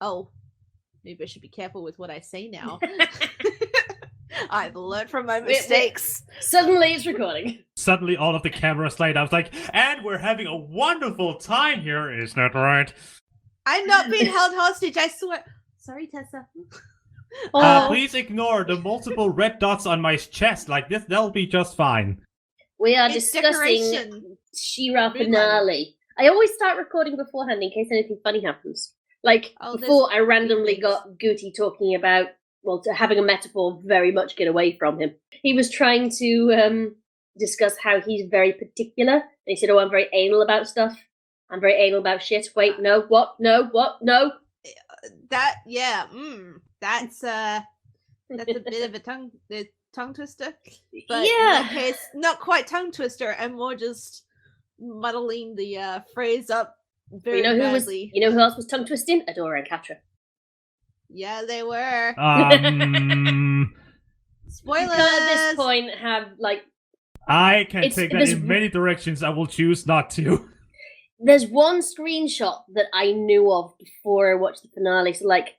Oh, maybe I should be careful with what I say now. I've learned from my mistakes. Suddenly it's recording. Suddenly all of the cameras light up. I was like, and we're having a wonderful time here, isn't that right? I'm not being held hostage, I swear. Sorry, Tessa. Please ignore the multiple red dots on my chest. Like this, they'll be just fine. We are It's discussing decoration. She-Ra finale. I always start recording beforehand in case anything funny happens. Like, before I randomly got Gooty talking about, well, having a metaphor very much get away from him. He was trying to discuss how he's very particular. And he said, I'm very anal about stuff. I'm very anal about shit. Wait, no, what? No, what? No. That, yeah, that's a bit of a tongue twister. But in that case, not quite tongue twister, and more just muddling the phrase up very badly. You know who else was tongue twisting? Adora and Catra. Yeah, they were. Spoilers! You can't at this point have, like... I can take that in many directions. I will choose not to. There's one screenshot that I knew of before I watched the finale. So, like,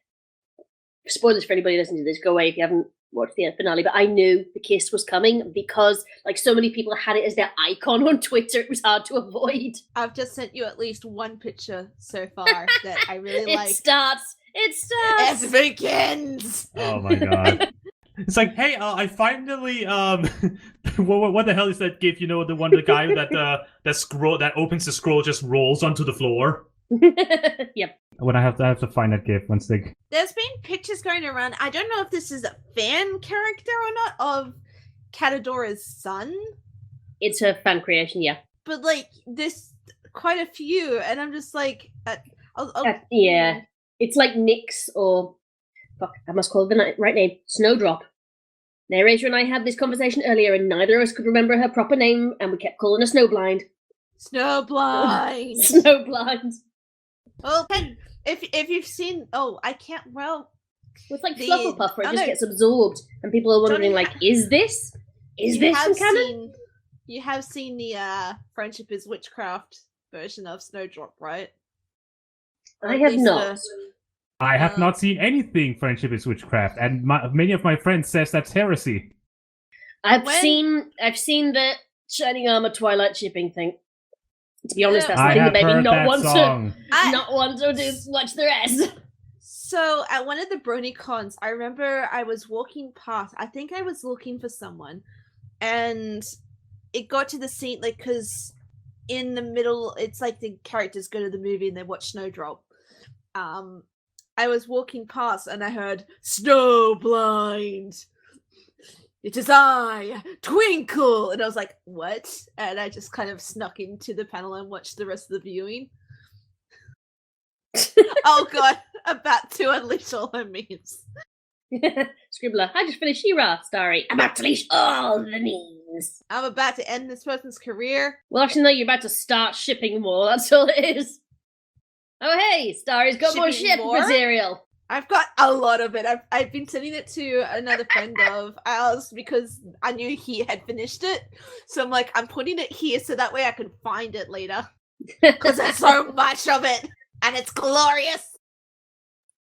spoilers for anybody listening to this. Go away if you haven't watched the finale. But I knew the kiss was coming because, like, so many people had it as their icon on Twitter. It was hard to avoid. I've just sent you at least one picture so far that I really like. It starts. It begins. Oh my god. It's like, hey, I finally what the hell is that gif? You know, the guy that scroll that opens the scroll just rolls onto the floor. Yep. When I have to find that gif once they. There's been pictures going around. I don't know if this is a fan character or not of Catadora's son. It's a fan creation, yeah. But like, there's quite a few, and I'm just like, yeah. It's like Nyx or, fuck, I must call the right name, Snowdrop. Narrator and I had this conversation earlier, and neither of us could remember her proper name, and we kept calling her Snowblind. Snowblind. Snowblind. Well, if you've seen, I can't. Well, it's like Flufflepuff, where it just gets absorbed, and people are wondering, like, is this from canon? You have seen the Friendship is Witchcraft version of Snowdrop, right? I have not. I have not seen anything Friendship is Witchcraft, and many of my friends says that's heresy. I've seen the Shining Armor Twilight shipping thing. To be honest, that's the thing that made me not want to watch the rest. So at one of the BronyCons, I remember I was walking past. I think I was looking for someone, and it got to the scene because in the middle, it's like the characters go to the movie and they watch Snowdrop. I was walking past and I heard Snowblind. It is I, Twinkle, and I was like, "What?" And I just kind of snuck into the panel and watched the rest of the viewing. Oh god, about to unleash all her memes. Scribbler, I just finished She-Ra, Starry. I'm about to unleash all the memes. I'm about to end this person's career. Well, actually, no, you're about to start shipping more. That's all it is. Oh, hey, Starry's got more ship material. I've got a lot of it. I've been sending it to another friend of ours because I knew he had finished it. So I'm like, I'm putting it here so that way I can find it later. Because there's so much of it. And it's glorious.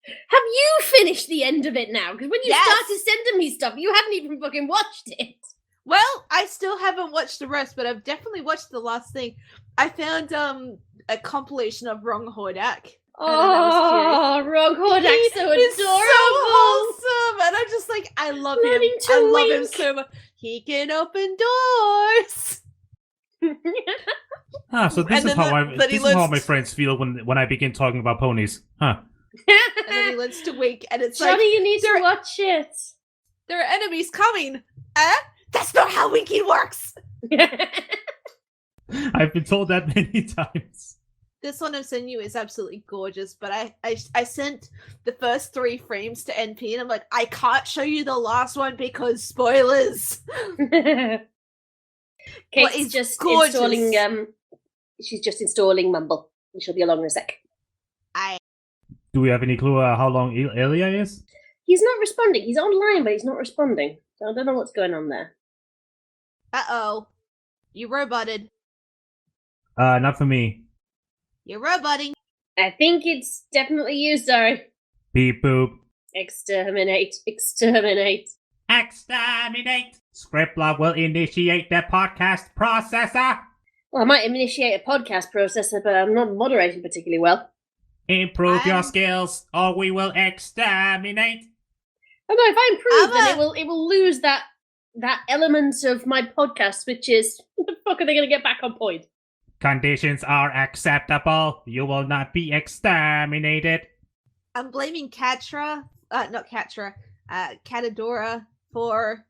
Have you finished the end of it now? Because when you started sending me stuff, you haven't even fucking watched it. Well, I still haven't watched the rest, but I've definitely watched the last thing. I found a compilation of Wrong Hordak. Oh, Wrong Hordak, so adorable. He's so wholesome. And I'm just like, I love him. I love him so much. He can open doors. So this is how my friends feel when I begin talking about ponies. Huh. And then he learns to wink, and it's Johnny, like, you need to watch it. There are enemies coming. That's not how winking works. I've been told that many times. This one I'm sending you is absolutely gorgeous, but I sent the first 3 frames to NP, and I'm like, I can't show you the last one because spoilers. Kate's just installing. She's just installing Mumble. She'll be along in a sec. Do we have any clue how long Illya is? He's not responding. He's online, but he's not responding. So I don't know what's going on there. Uh-oh. You roboted. Not for me. You're roboting. I think it's definitely you, sorry. Beep boop. Exterminate. Exterminate. Exterminate! Scribbler will initiate the podcast processor. Well, I might initiate a podcast processor, but I'm not moderating particularly well. Improve your skills, or we will exterminate. Oh no, if I improve, then it will lose that element of my podcast, which is, what the fuck are they going to get back on point? Conditions are acceptable. You will not be exterminated. I'm blaming Catadora for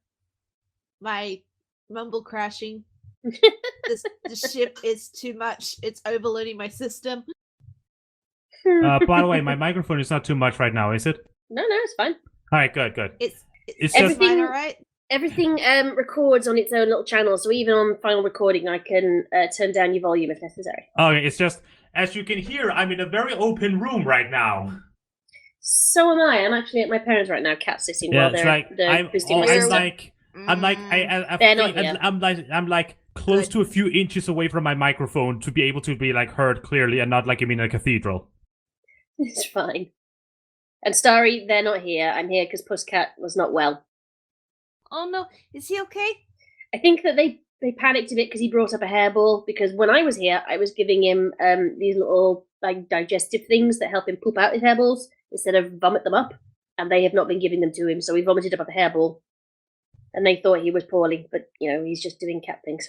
my mumble crashing. The ship is too much. It's overloading my system. By the way, my microphone is not too much right now, is it? No, it's fine. All right, good. It's just fine, all right? Everything records on its own little channel, so even on final recording, I can turn down your volume if necessary. Okay, it's just, as you can hear, I'm in a very open room right now. So am I. I'm actually at my parents' right now, cat sitting while they're boosting my system. I'm like close to a few inches away from my microphone to be able to be like heard clearly and not like I'm in a cathedral. It's fine. And Starry, they're not here. I'm here because Pusscat was not well. Oh no, is he okay? I think that they panicked a bit because he brought up a hairball, because when I was here, I was giving him these little like digestive things that help him poop out his hairballs instead of vomit them up, and they have not been giving them to him, so he vomited up a hairball. And they thought he was poorly, but, he's just doing cat things.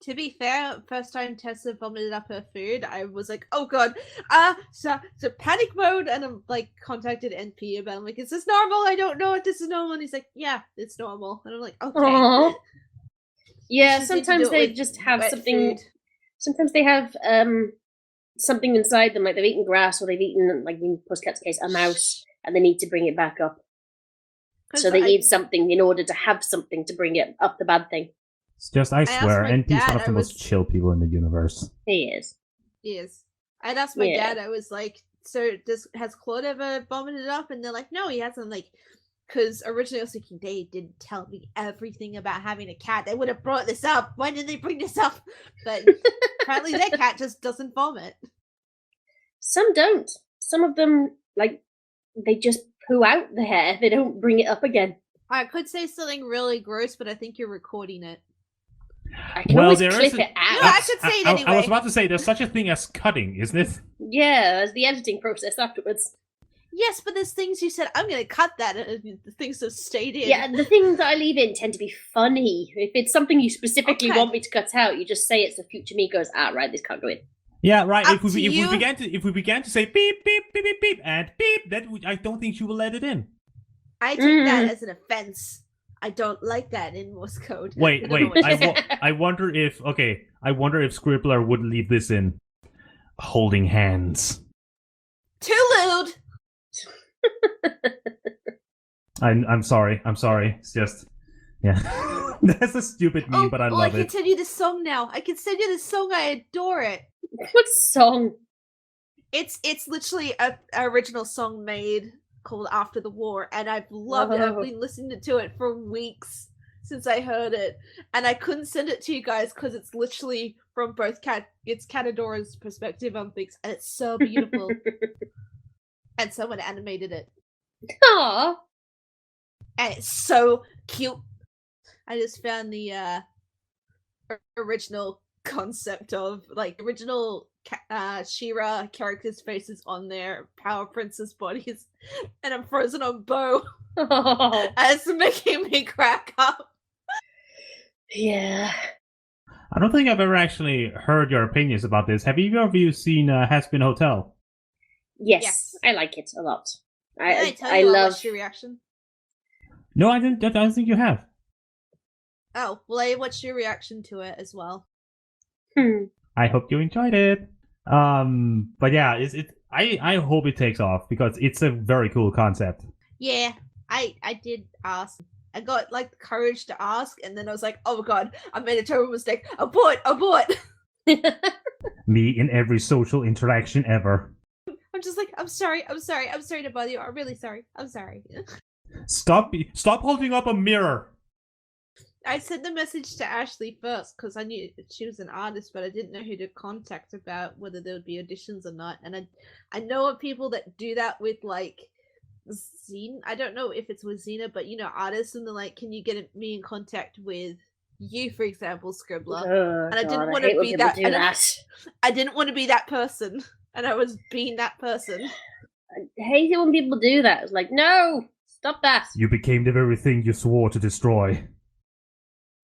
To be fair, first time Tessa vomited up her food, I was like, oh god, so panic mode, and I'm like, contacted NP about it. I'm like, is this normal? I don't know if this is normal. And he's like, yeah, it's normal. And I'm like, okay. Aww. Yeah, sometimes they just have something, sometimes they have something inside them, like they've eaten grass, or they've eaten, like in Pusscat's case, a mouse, and they need to bring it back up. So they need something in order to have something to bring it up the bad thing. It's just, I swear, NP's one of the most chill people in the universe. He is. I'd asked my dad, I was like, so has Claude ever vomited up? And they're like, no, he hasn't, like, because originally I was thinking, they didn't tell me everything about having a cat. They would have brought this up. Why did they bring this up? But apparently their cat just doesn't vomit. Some don't. Some of them, like, they just poo out the hair. They don't bring it up again. I could say something really gross, but I think you're recording it. I can always clip it out. I should say it anyway. I was about to say, there's such a thing as cutting, isn't it? Yeah, there's the editing process afterwards. Yes, but there's things you said, I'm going to cut that, and the things that stayed in. Yeah, the things that I leave in tend to be funny. If it's something you specifically want me to cut out, you just say it so future me goes, right, this can't go in. Yeah, right. If we began to say beep beep beep beep beep and beep, I don't think she will let it in. I take that as an offense. I don't like that in Morse code. Wait. I wonder if Scribbler would leave this in. Holding hands. Too lewd. I'm sorry. It's just, yeah. That's a stupid meme, but I love it. I can send you the song now. I can send you the song. I adore it. What song? It's literally an original song made called After the War, and I've loved it. I've been listening to it for weeks since I heard it, and I couldn't send it to you guys because it's literally from both it's Catadora's perspective on things, and it's so beautiful. And someone animated it. Aww. And it's so cute. I just found the original concept of, like, original She-Ra characters' faces on their Power Princess bodies, and I'm frozen on Bo. Oh. It's making me crack up. Yeah. I don't think I've ever actually heard your opinions about this. Have either of you seen Has Been Hotel? Yes, I like it a lot. I love your reaction. No, I don't think you have. Oh, well, I watched your reaction to it as well. I hope you enjoyed it. But yeah, I hope it takes off because it's a very cool concept. Yeah, I did ask. I got, like, the courage to ask, and then I was like, oh my god, I made a terrible mistake. Abort! Me in every social interaction ever. I'm just like, I'm sorry to bother you. I'm really sorry. I'm sorry. Stop holding up a mirror. I sent the message to Ashley first because I knew she was an artist, but I didn't know who to contact about whether there would be auditions or not. And I know of people that do that with, like, Zine. I don't know if it's with Xena, but artists, and they're like, "Can you get me in contact with you, for example, Scribbler?" And I didn't want to be that. I didn't want to be that person, and I was being that person. I hate it when people do that. It's like, no, stop that. You became the very thing you swore to destroy.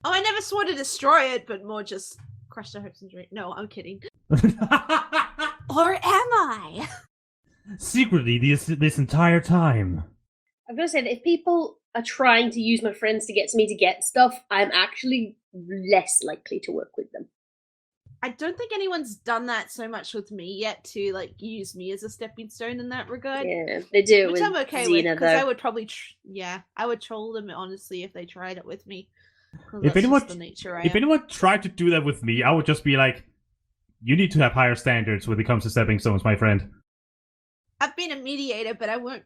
Oh, I never swore to destroy it, but more just crush their hopes and dreams. No, I'm kidding. Or am I? Secretly, this entire time. I'm gonna say that if people are trying to use my friends to get me to get stuff, I'm actually less likely to work with them. I don't think anyone's done that so much with me yet to use me as a stepping stone in that regard. Yeah, they do. Which with I'm okay Xena, with, because I would probably, I would troll them honestly if they tried it with me. If anyone tried to do that with me, I would just be like, "You need to have higher standards when it comes to stepping stones, my friend." I've been a mediator, but I won't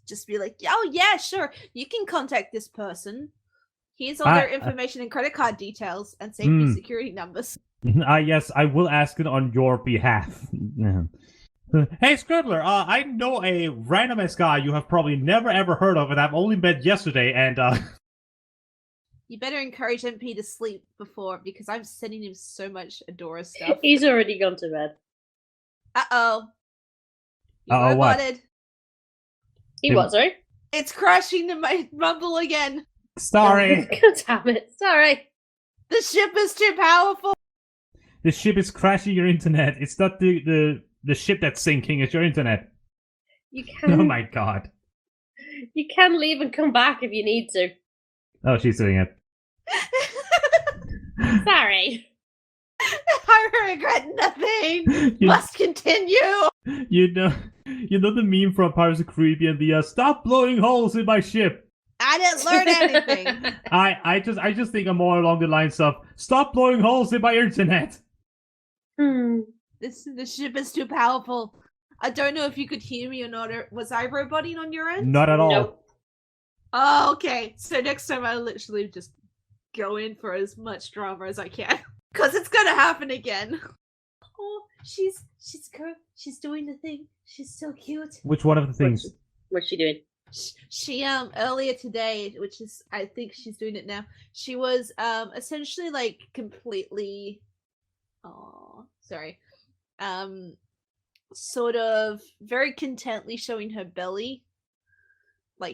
just be like, "Oh yeah, sure, you can contact this person. Here's all their information and credit card details and safety security numbers." Yes, I will ask it on your behalf. Hey, Scribbler, I know a random-ass guy you have probably never ever heard of, and I've only met yesterday, and You better encourage MP to sleep before, because I'm sending him so much Adora stuff. He's already gone to bed. Uh-oh. Uh-oh, what? He what, sorry? It's crashing in my rumble again. Sorry. God damn it. Sorry. The ship is too powerful. The ship is crashing your internet. It's not the ship that's sinking, it's your internet. You can. Oh my god. You can leave and come back if you need to. Oh, she's doing it. Sorry. I regret nothing. Must continue. You know the meme from Pirates of the Caribbean, the stop blowing holes in my ship. I didn't learn anything. I just think I'm more along the lines of stop blowing holes in my internet. The ship is too powerful. I don't know if you could hear me or not. Was I roboting on your end? Not at all. Nope. Oh, okay. So next time I literally just go in for as much drama as I can. Because it's gonna happen again. Oh, she's doing the thing. She's so cute. Which one of the things? What's she doing? She earlier today, which is, I think she's doing it now. She was essentially completely sort of very contently showing her belly.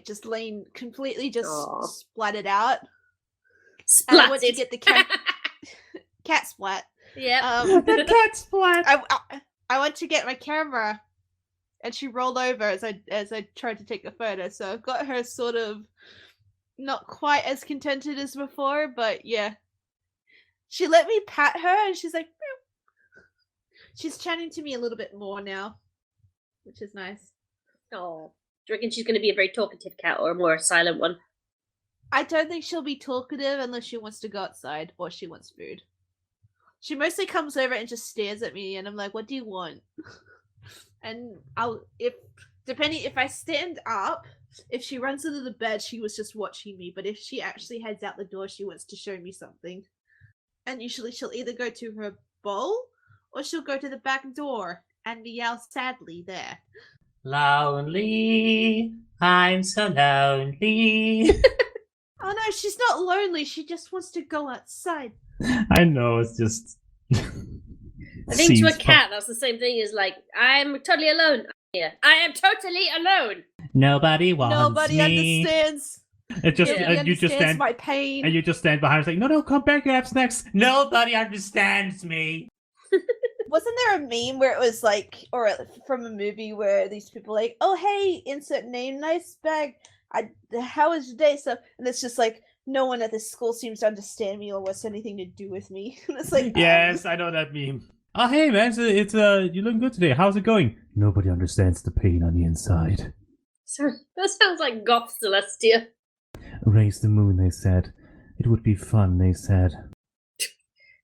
Just laying completely splatted out. Splatted. And I went to get the cat splat. Yeah. The cat splat. I went to get my camera, and she rolled over as I tried to take a photo. So I've got her sort of not quite as contented as before, but yeah. She let me pat her, and she's like, meow. She's chatting to me a little bit more now, which is nice. Oh. Do you reckon she's going to be a very talkative cat or a more silent one? I don't think she'll be talkative unless she wants to go outside or she wants food. She mostly comes over and just stares at me, and I'm like, "What do you want?" And if I stand up, if she runs into the bed, she was just watching me. But if she actually heads out the door, she wants to show me something. And usually she'll either go to her bowl or she'll go to the back door and meow sadly there. Lonely, I'm so lonely. Oh no, she's not lonely. She just wants to go outside. I know, it's just... I think to a cat, that's the same thing as I'm totally alone. Yeah, I am totally alone. Nobody wants Nobody me. understands. It just Nobody you just stand my pain. and you just stand behind her, like, no, come back, you have snacks. Nobody understands me. Wasn't there a meme where it was or from a movie where these people are like, "Oh hey, insert name, nice bag. How was your day?" So, and it's just no one at this school seems to understand me or wants anything to do with me. It's yes, I know that meme. Oh hey man, it's you looking good today. How's it going? Nobody understands the pain on the inside. So that sounds like Goth Celestia. Raise the moon, they said. It would be fun, they said.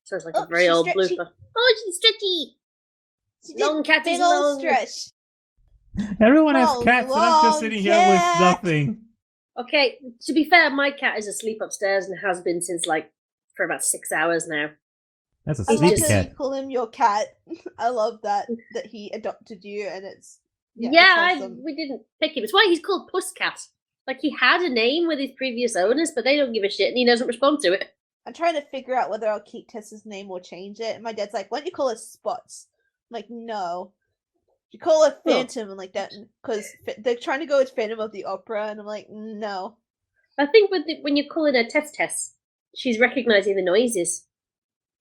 Sounds like a very old stretchy. blooper. Oh, she's stretchy. Long cat is big old long. stretch. Everyone has cats, and I'm just sitting here with nothing. Okay, to be fair, my cat is asleep upstairs and has been since for about 6 hours now. That's a I sleepy like cat. that you call him your cat. I love that he adopted you, and it's We didn't pick him. It's why he's called Pusscat. Like, he had a name with his previous owners, but they don't give a shit, and he doesn't respond to it. I'm trying to figure out whether I'll keep Tessa's name or change it. And my dad's like, why don't you call her Spots? I'm like, no. You call her Phantom and like that, because they're trying to go with Phantom of the Opera, and I'm like, no. I think when you're calling her Tess, she's recognizing the noises.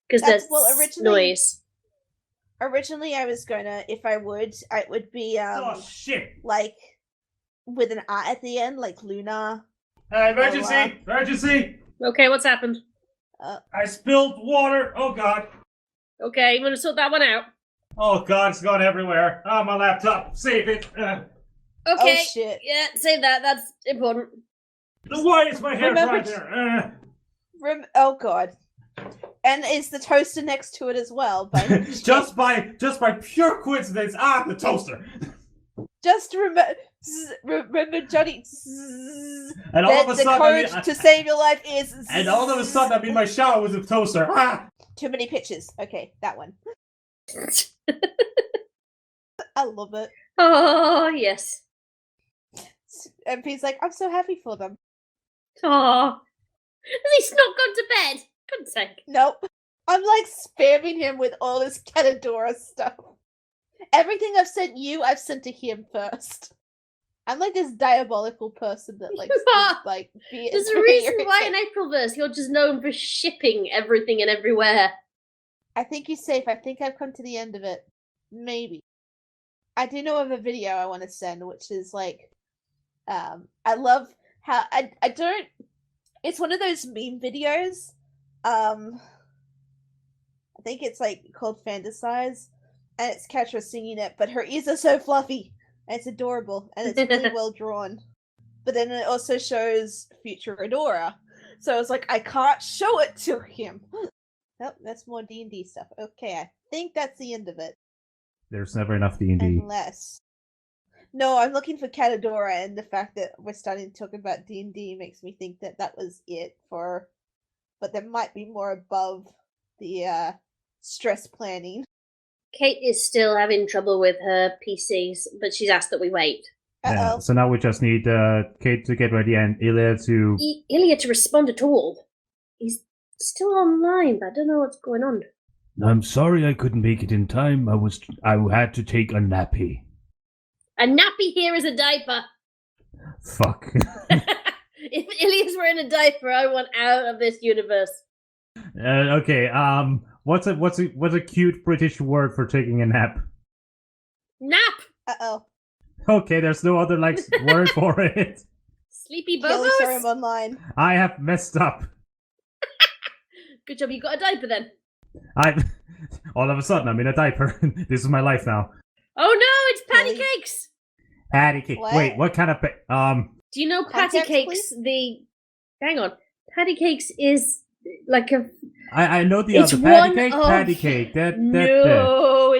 Because there's noise. Originally, I was gonna, if I would, it would be, like, with an R at the end, like Luna. Emergency! Emergency! Okay, what's happened? I spilled water! Oh, God. Okay, I'm gonna sort that one out. Oh, God, it's gone everywhere. Oh, my laptop. Save it. Okay. Oh, shit. Yeah, save that. That's important. Why is my hair right there? Oh, God. And is the toaster next to it as well? just by pure coincidence. The toaster. Just remember, Johnny. And all of a sudden, the code to save your life is. And all of a sudden, I'm in my shower with a toaster. Too many pictures. Okay, that one. I love it. Oh yes. And P's like, I'm so happy for them. Oh, has he not gone to bed? Goodness sake. Nope. I'm like spamming him with all this Catadora stuff. Everything I've sent you, I've sent to him first. I'm like this diabolical person that likes to, like, be. There's a reason why in Aprilverse you're just known for shipping everything and everywhere. I think he's safe. I think I've come to the end of it. Maybe. I do know of a video I want to send, which is like, I love how I don't. It's one of those meme videos. I think it's like called Fantasize, and it's Catra singing it, but her ears are so fluffy, and it's adorable, and it's really well drawn. But then it also shows future Adora, so it's like I can't show it to him. Nope, that's more D&D stuff. Okay, I think that's the end of it. There's never enough D&D. Unless. No, I'm looking for Catadora, and the fact that we're starting to talk about D&D makes me think that that was it for. But there might be more above the stress planning. Kate is still having trouble with her PCs, but she's asked that we wait. Yeah, so now we just need Kate to get ready and Illya to... Illya to respond at all. He's still online, but I don't know what's going on. I'm sorry I couldn't make it in time. I had to take a nappy. A nappy here is a diaper. Fuck. If Illya's wearing a diaper, I want out of this universe. Okay. What's a cute British word for taking a nap? Nap. Okay, there's no other word for it. Sleepy bobos. Sorry, I'm online. I have messed up. Good job, you got a diaper then. All of a sudden, I'm in a diaper. This is my life now. Oh no, it's patty cakes. Patty cake. Wait, what kind of Do you know patty cakes? Hang on, patty cakes is like a. I know the other patty cake. Patty cake. No.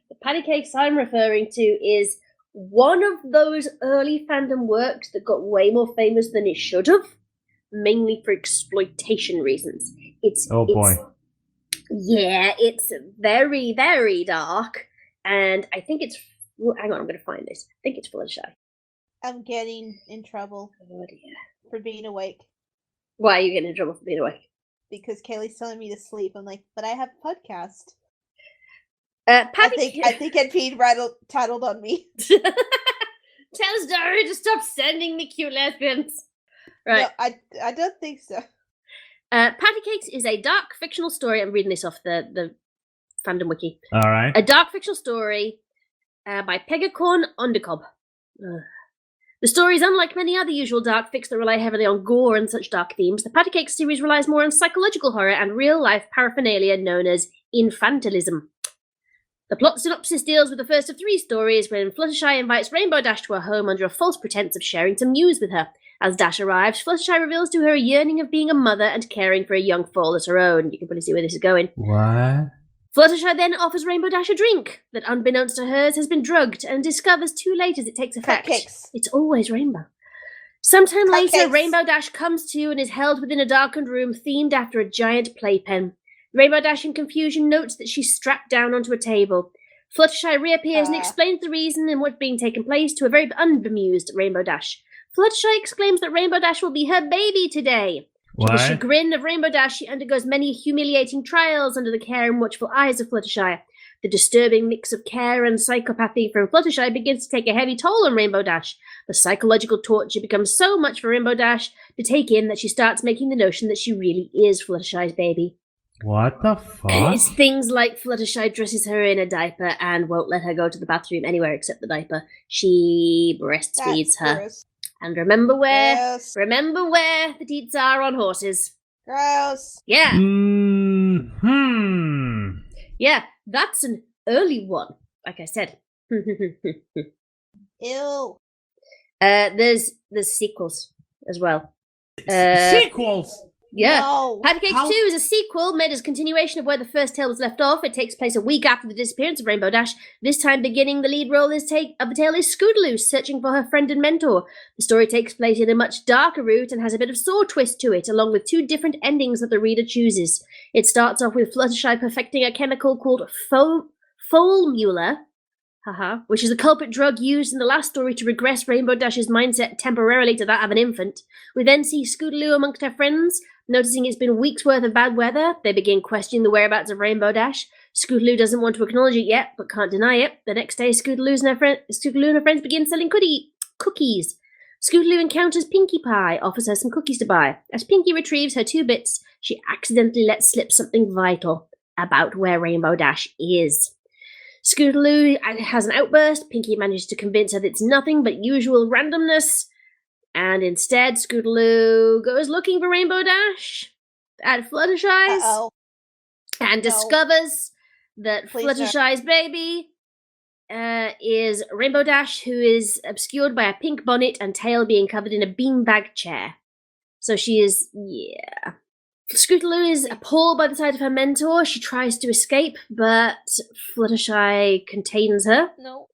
The patty cakes I'm referring to is one of those early fandom works that got way more famous than it should have, mainly for exploitation reasons. Boy. Yeah, it's very, very dark, and I think it's. Hang on, I'm going to find this. I think it's Fluttershy. I'm getting in trouble for being awake. Why are you getting in trouble for being awake? Because Kaylee's telling me to sleep. I'm like, but I have a podcast. I think Ed titled on me. Tell Starry to stop sending me cute lesbians. Right. No, I don't think so. Patty Cakes is a dark fictional story. I'm reading this off the fandom wiki. All right. A dark fictional story by Pegacorn Undercob. The story is unlike many other usual dark fics that rely heavily on gore and such dark themes. The Patty Cakes series relies more on psychological horror and real-life paraphernalia known as infantilism. The plot synopsis deals with the first of 3 stories when Fluttershy invites Rainbow Dash to her home under a false pretense of sharing some news with her. As Dash arrives, Fluttershy reveals to her a yearning of being a mother and caring for a young foal as her own. You can probably see where this is going. What? Fluttershy then offers Rainbow Dash a drink that, unbeknownst to hers, has been drugged and discovers too late as it takes effect. Cupcakes. It's always Rainbow. Sometime later, Cupcakes. Rainbow Dash comes to and is held within a darkened room themed after a giant playpen. Rainbow Dash, in confusion, notes that she's strapped down onto a table. Fluttershy reappears and explains the reason and what's being taken place to a very unbemused Rainbow Dash. Fluttershy exclaims that Rainbow Dash will be her baby today. To the chagrin of Rainbow Dash, she undergoes many humiliating trials under the care and watchful eyes of Fluttershy. The disturbing mix of care and psychopathy from Fluttershy begins to take a heavy toll on Rainbow Dash. The psychological torture becomes so much for Rainbow Dash to take in that she starts making the notion that she really is Fluttershy's baby. What the fuck? It's things like Fluttershy dresses her in a diaper and won't let her go to the bathroom anywhere except the diaper. She breastfeeds her. Gross. And remember where Gross. the deets are on horses. Gross. Yeah. Hmm. Yeah, that's an early one, like I said. Ew. There's sequels as well. Sequels? Yeah. No. Pancakes 2 is a sequel made as a continuation of where the first tale was left off. It takes place a week after the disappearance of Rainbow Dash. This time beginning, the lead role of the tale is Scootaloo, searching for her friend and mentor. The story takes place in a much darker route and has a bit of sore twist to it, along with 2 different endings that the reader chooses. It starts off with Fluttershy perfecting a chemical called Folmula, which is the culprit drug used in the last story to regress Rainbow Dash's mindset temporarily to that of an infant. We then see Scootaloo amongst her friends. Noticing it's been weeks' worth of bad weather, they begin questioning the whereabouts of Rainbow Dash. Scootaloo doesn't want to acknowledge it yet, but can't deny it. The next day, Scootaloo and her friends begin selling cookies. Scootaloo encounters Pinkie Pie, offers her some cookies to buy. As Pinkie retrieves her 2 bits, she accidentally lets slip something vital about where Rainbow Dash is. Scootaloo has an outburst. Pinkie manages to convince her that it's nothing but usual randomness. And instead, Scootaloo goes looking for Rainbow Dash at Fluttershy's and discovers that Fluttershy's baby is Rainbow Dash, who is obscured by a pink bonnet and tail being covered in a beanbag chair. So she is, Scootaloo is appalled by the sight of her mentor. She tries to escape, but Fluttershy contains her. No.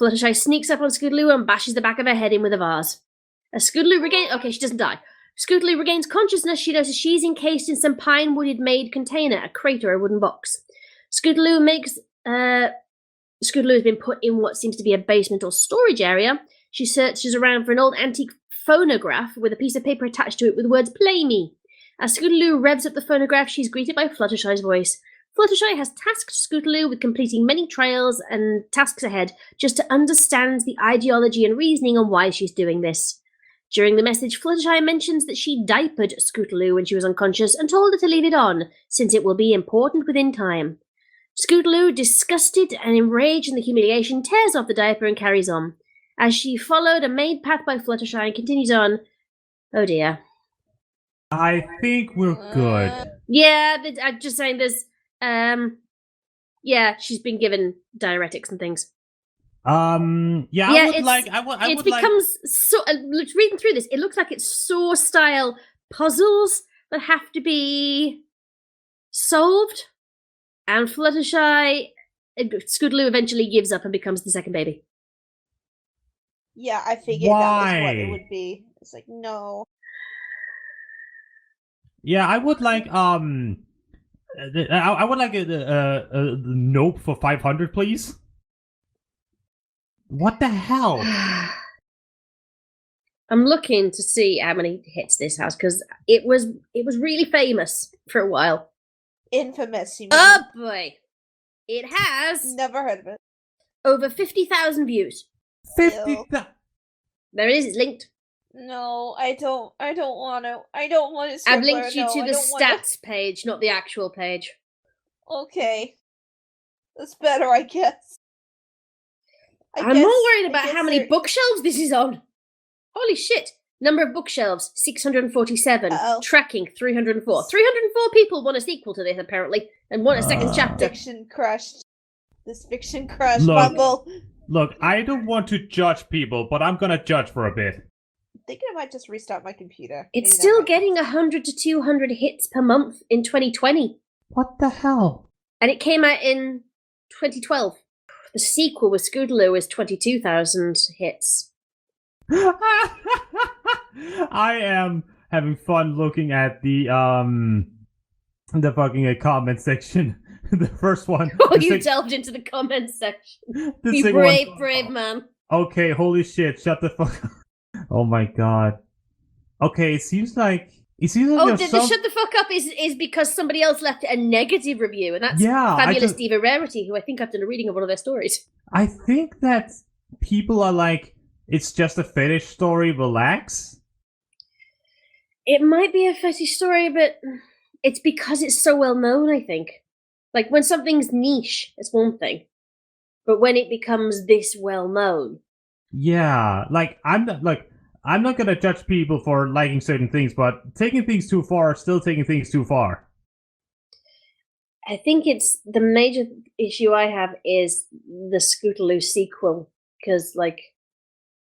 Fluttershy sneaks up on Scootaloo and bashes the back of her head in with a vase. As Scootaloo regains... Okay, she doesn't die. Scootaloo regains consciousness. She notices she's encased in some pine-wooded-made container, a crate or a wooden box. Scootaloo has been put in what seems to be a basement or storage area. She searches around for an old antique phonograph with a piece of paper attached to it with the words, "Play me." As Scootaloo revs up the phonograph, she's greeted by Fluttershy's voice. Fluttershy has tasked Scootaloo with completing many trials and tasks ahead just to understand the ideology and reasoning on why she's doing this. During the message, Fluttershy mentions that she diapered Scootaloo when she was unconscious and told her to leave it on, since it will be important within time. Scootaloo, disgusted and enraged in the humiliation, tears off the diaper and carries on. As she followed a made path by Fluttershy and continues on, oh dear. I think we're good. Yeah, I'm just saying there's, she's been given diuretics and things. I becomes so. Reading through this, it looks like it's Saw style puzzles that have to be solved, and Scootaloo eventually gives up and becomes the second baby. Yeah, I figured that was what it would be. It's like, no. Yeah, I would like I would like a nope for 500, please. What the hell? I'm looking to see how many hits this has because it was really famous for a while. Infamous. You mean? Oh boy, it has Never heard of it. over 50,000 views. 50,000. There it is. It's linked. No, I don't want to. I don't want to. I've linked you to the stats page, not the actual page. Okay, that's better, I guess. I'm more worried about how many bookshelves this is on. Holy shit. Number of bookshelves, 647. Tracking, 304. 304 people want a sequel to this, apparently, and want a second chapter. Fiction crushed. This fiction crushed, Bumble. Look, I don't want to judge people, but I'm gonna judge for a bit. I'm thinking I might just restart my computer. It's still getting 100 to 200 hits per month in 2020. What the hell? And it came out in 2012. The sequel with Scootaloo is 22,000 hits. I am having fun looking at the fucking comment section. the first one. Oh, you delved into the comments section. You brave man. Okay, holy shit! Shut the fuck up. Oh my god. Okay, it seems like the shut the fuck up is because somebody else left a negative review, and that's Fabulous Diva Rarity, who I think I've done a reading of one of their stories. I think that people are like, it's just a fetish story, relax. It might be a fetish story, but it's because it's so well known, I think. Like, when something's niche, it's one thing. But when it becomes this well known. Yeah, I'm not gonna judge people for liking certain things, but taking things too far, still taking things too far. I think it's the major issue I have is the Scootaloo sequel, because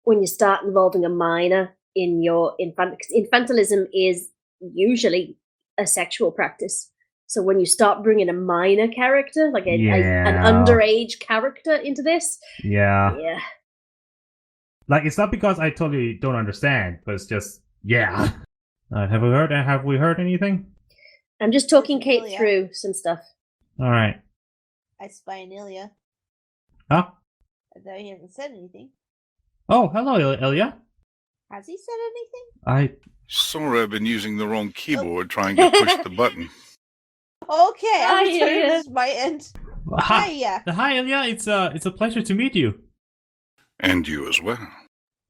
when you start involving a minor in your infantilism is usually a sexual practice. So when you start bringing a minor character, like an underage character into this, yeah. Like, it's not because I totally don't understand, but it's just have we heard anything? I'm just talking Kate through some stuff. All right. I spy an Illya. Huh? Although he hasn't said anything. Oh, hello, Illya. Has he said anything? Sorry, I've been using the wrong keyboard trying to push the button. Okay, I'm returning this my end. Hi, Illya. It's a pleasure to meet you. And you as well.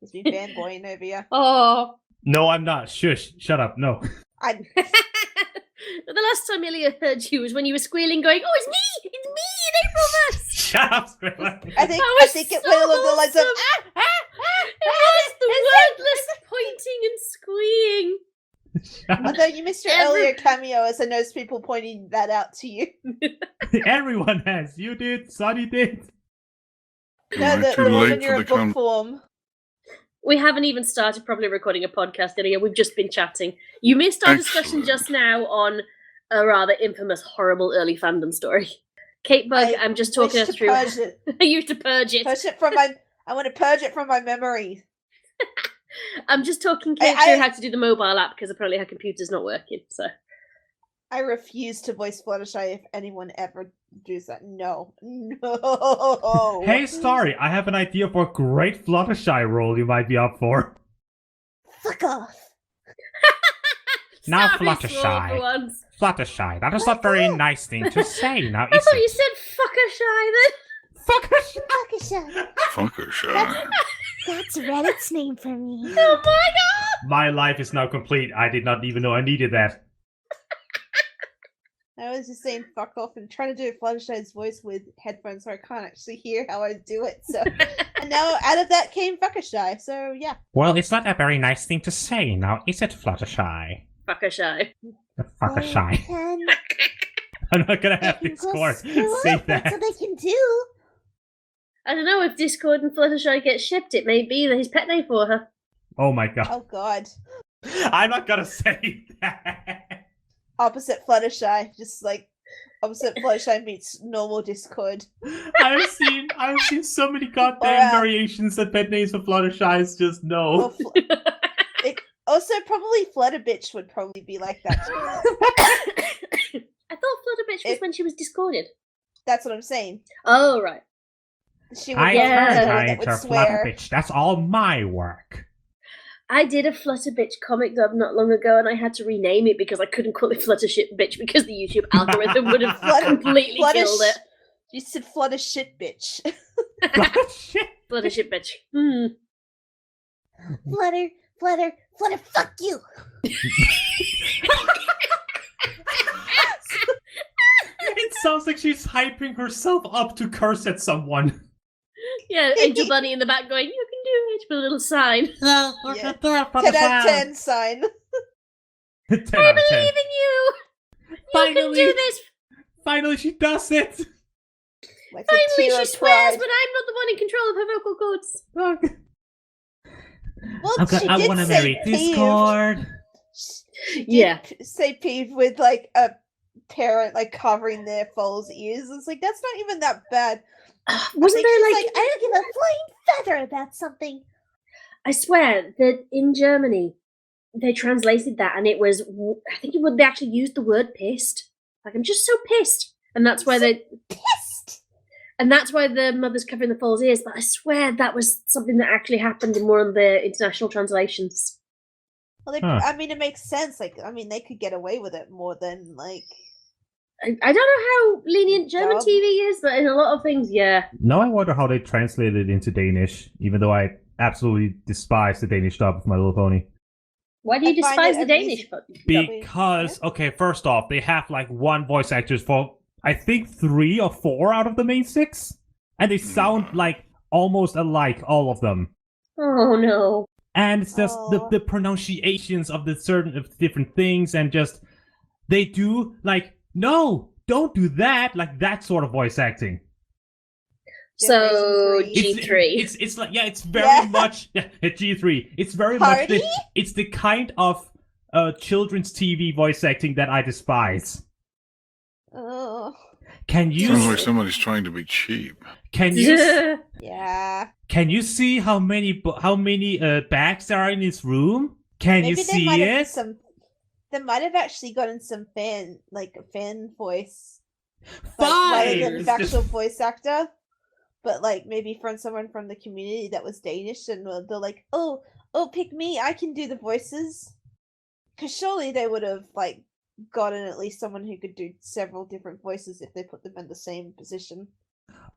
He's been fanboying over you. Oh. No, I'm not. Shush. Shut up. No. The last time Illya heard you was when you were squealing, going, "Oh, it's me! It's me! It ain't from us!" Shut up, Scribbler. I think it went along the lines of It was the wordless pointing and squeeing. Although you missed your earlier cameo, as I noticed people pointing that out to you. Everyone has. You did. Sonny did. No, the one in your book form. We haven't even started probably recording a podcast, Illya. We've just been chatting. You missed our discussion just now on a rather infamous, horrible early fandom story. Caitbug, I'm just talking us through. I used to purge it. I want to purge it from my memory. I'm just talking Kate through how to do the mobile app because apparently her computer's not working. So I refuse to voice Fluttershy if anyone ever does that. No. Hey, Starry, I have an idea for a great Fluttershy role you might be up for. Fuck off. Now, Fluttershy. Fluttershy, that is not a very nice thing to say. Now, I thought you said fuckershy then. Fuckershy. That's Reddit's name for me. Oh my god! My life is now complete. I did not even know I needed that. I was just saying fuck off and trying to do Fluttershy's voice with headphones so I can't actually hear how I do it. So, and now out of that came Fuckershy. So yeah. Well, it's not a very nice thing to say. Now, is it Fluttershy? Fuckershy. Fuckershy. I'm not gonna have Discord say that. That's what they can do. I don't know if Discord and Fluttershy get shipped. It may be his pet name for her. Oh my god. Oh god. I'm not gonna say that. Opposite Fluttershy, just like opposite Fluttershy meets normal Discord. I've seen so many goddamn variations of pet names for Fluttershy. Just no. Also, probably Flutterbitch would probably be like that too. I thought Flutterbitch was when she was discorded. That's what I'm saying. Oh right. She would Flutterbitch. That's all my work. I did a Flutterbitch comic dub not long ago, and I had to rename it because I couldn't call it Fluttershit Bitch because the YouTube algorithm would have completely killed it. You said Fluttershit Bitch. Fluttershit Bitch. Flutter, fuck you! It sounds like she's hyping herself up to curse at someone. Yeah, Angel Bunny in the back going, "You can do it," with a little sign. 10 out of 10 sign. 10 I believe in you! You can do this! Finally, she does it! Like finally, she swears, but I'm not the one in control of her vocal cords. Well, I want to marry Discord. She did say peeve with like a parent like covering their foal's ears. It's like that's not even that bad. Wasn't there like I don't give a flying feather about something. I swear that in Germany they translated that and it was, I think they actually used the word pissed. Like, I'm just so pissed. And that's why they pissed. And that's why the mother's covering the foal's ears. But I swear that was something that actually happened in one of the international translations. Well, I mean, it makes sense. Like, I mean, they could get away with it more than like. I don't know how lenient German TV is, but in a lot of things, yeah. Now I wonder how they translated it into Danish, even though I absolutely despise the Danish dub of My Little Pony. Why do you despise the Danish dub? Because, okay, first off, they have like one voice actor for, I think, 3 or 4 out of the main 6. And they sound like almost alike, all of them. Oh, no. And it's just the pronunciations of of different things, and just, they do, like, no, don't do that, like that sort of voice acting. So G3. It's like, yeah, it's very much G3. It's very much it's the kind of children's TV voice acting that I despise. Oh. Can you? Sounds like somebody's trying to be cheap. Can you? Yeah. Can you see how many bags there are in this room? Can you see it? They might have actually gotten some fan voice. Fine. Rather than the actual voice actor. But like maybe from someone from the community that was Danish, and they're like, oh, pick me, I can do the voices. Because surely they would have like gotten at least someone who could do several different voices if they put them in the same position.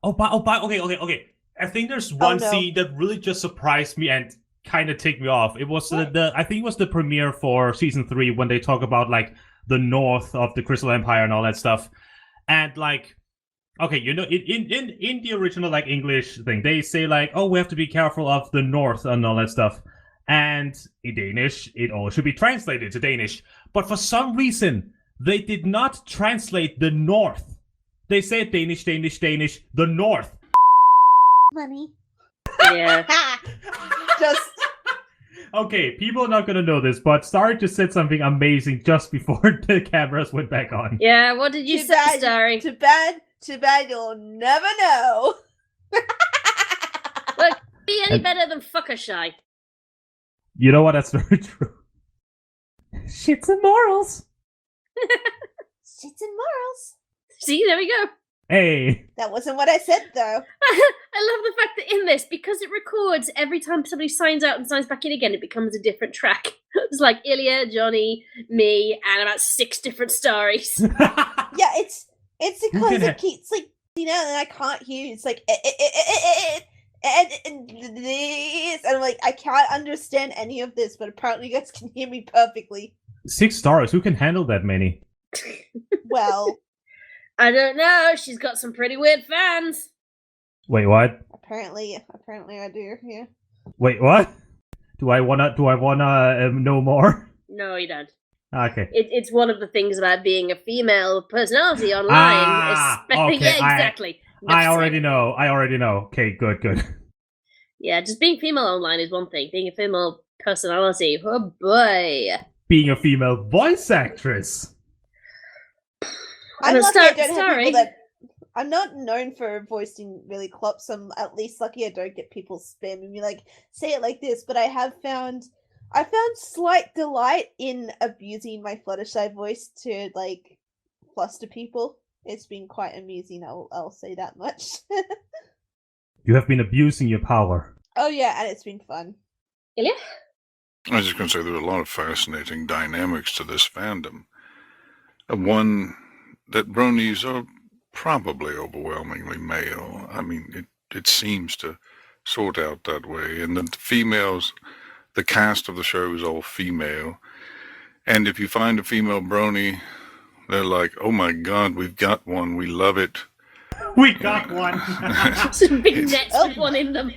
Okay. I think there's one scene that really just surprised me and kind of take me off. It was I think it was the premiere for season 3 when they talk about like the north of the Crystal Empire and all that stuff, and like, okay, you know, in the original like English thing, they say like, oh, we have to be careful of the north and all that stuff, and in Danish it all should be translated to Danish, but for some reason they did not translate the north. They said Danish, the north. Money. Yeah. Just okay, people are not gonna know this, but Starry just said something amazing just before the cameras went back on. Yeah, what did you say, Starry? Too bad you'll never know. Look, be any better than fucker shy. You know what? That's very true. Shits and morals. Shits and morals. See, there we go. Hey. That wasn't what I said, though. I love the fact that in this, because it records every time somebody signs out and signs back in again, it becomes a different track. It's like Illya, Johnny, me, and about 6 different stories. Yeah, it's because it keeps like, you know, and I can't hear. It's like and this, and I'm like, I can't understand any of this, but apparently you guys can hear me perfectly. 6 stars. Who can handle that many? Well, I don't know. She's got some pretty weird fans. Wait, what? Apparently I do. Yeah. Wait, what? Do I wanna know more? No, you don't. Okay. It's one of the things about being a female personality online. Okay. Yeah, exactly. I already know. Okay, good. Yeah, just being female online is one thing. Being a female personality, oh boy. Being a female voice actress. I'm lucky I don't have people that. I'm not known for voicing really clops. I'm at least lucky I don't get people spamming me like, say it like this. But I found slight delight in abusing my Fluttershy voice to like fluster people. It's been quite amusing. I'll say that much. You have been abusing your power. Oh yeah, and it's been fun. Illya? I was just going to say there are a lot of fascinating dynamics to this fandom. One, that bronies are probably overwhelmingly male. I mean, it seems to sort out that way. And the females, the cast of the show is all female. And if you find a female brony, they're like, oh my god, we've got one, we love it. We got one. Some big nets with one in them.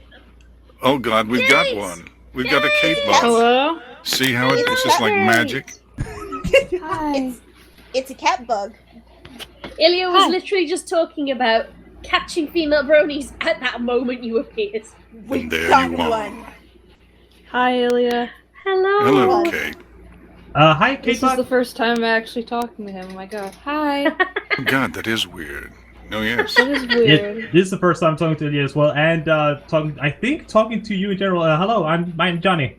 Oh god, we've got one. We've got a Caitbug. Hello? See how it's just like magic? Hi. It's a cat bug. Illya was literally just talking about catching female bronies at that moment you appeared. And there you are. One. Hi, Illya. Hello. Hello, Kate. Hi, Caitbug. This is the first time I'm actually talking to him. Oh my god. Hi. Oh god, that is weird. No, yes. It is weird. Yeah, this is the first time talking to you as well, and talking to you in general. Hello, I'm Johnny.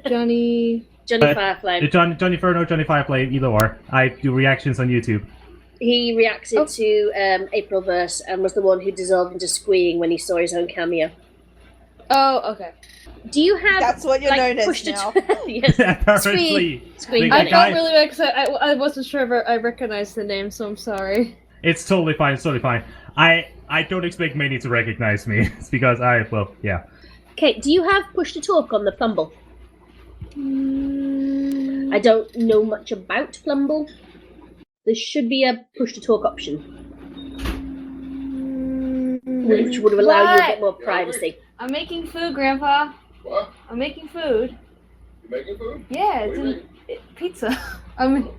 Johnny Fireflame. Johnny Furno, Johnny Fireflame, either or. I do reactions on YouTube. He reacted to April Verse and was the one who dissolved into squeeing when he saw his own cameo. Oh, okay. Do you have? That's what you're known as now. Yes. Apparently. Squeak. I The guy- don't really I wasn't sure if I recognized the name, so I'm sorry. It's totally fine. It's totally fine. I don't expect many to recognize me. It's because yeah. Okay, do you have push to talk on the Plumble? I don't know much about Plumble. There should be a push to talk option, which would allow you a bit more privacy. I'm making food, Grandpa. What? I'm making food. You making food? Yeah, What it's are you in making? pizza. I'm.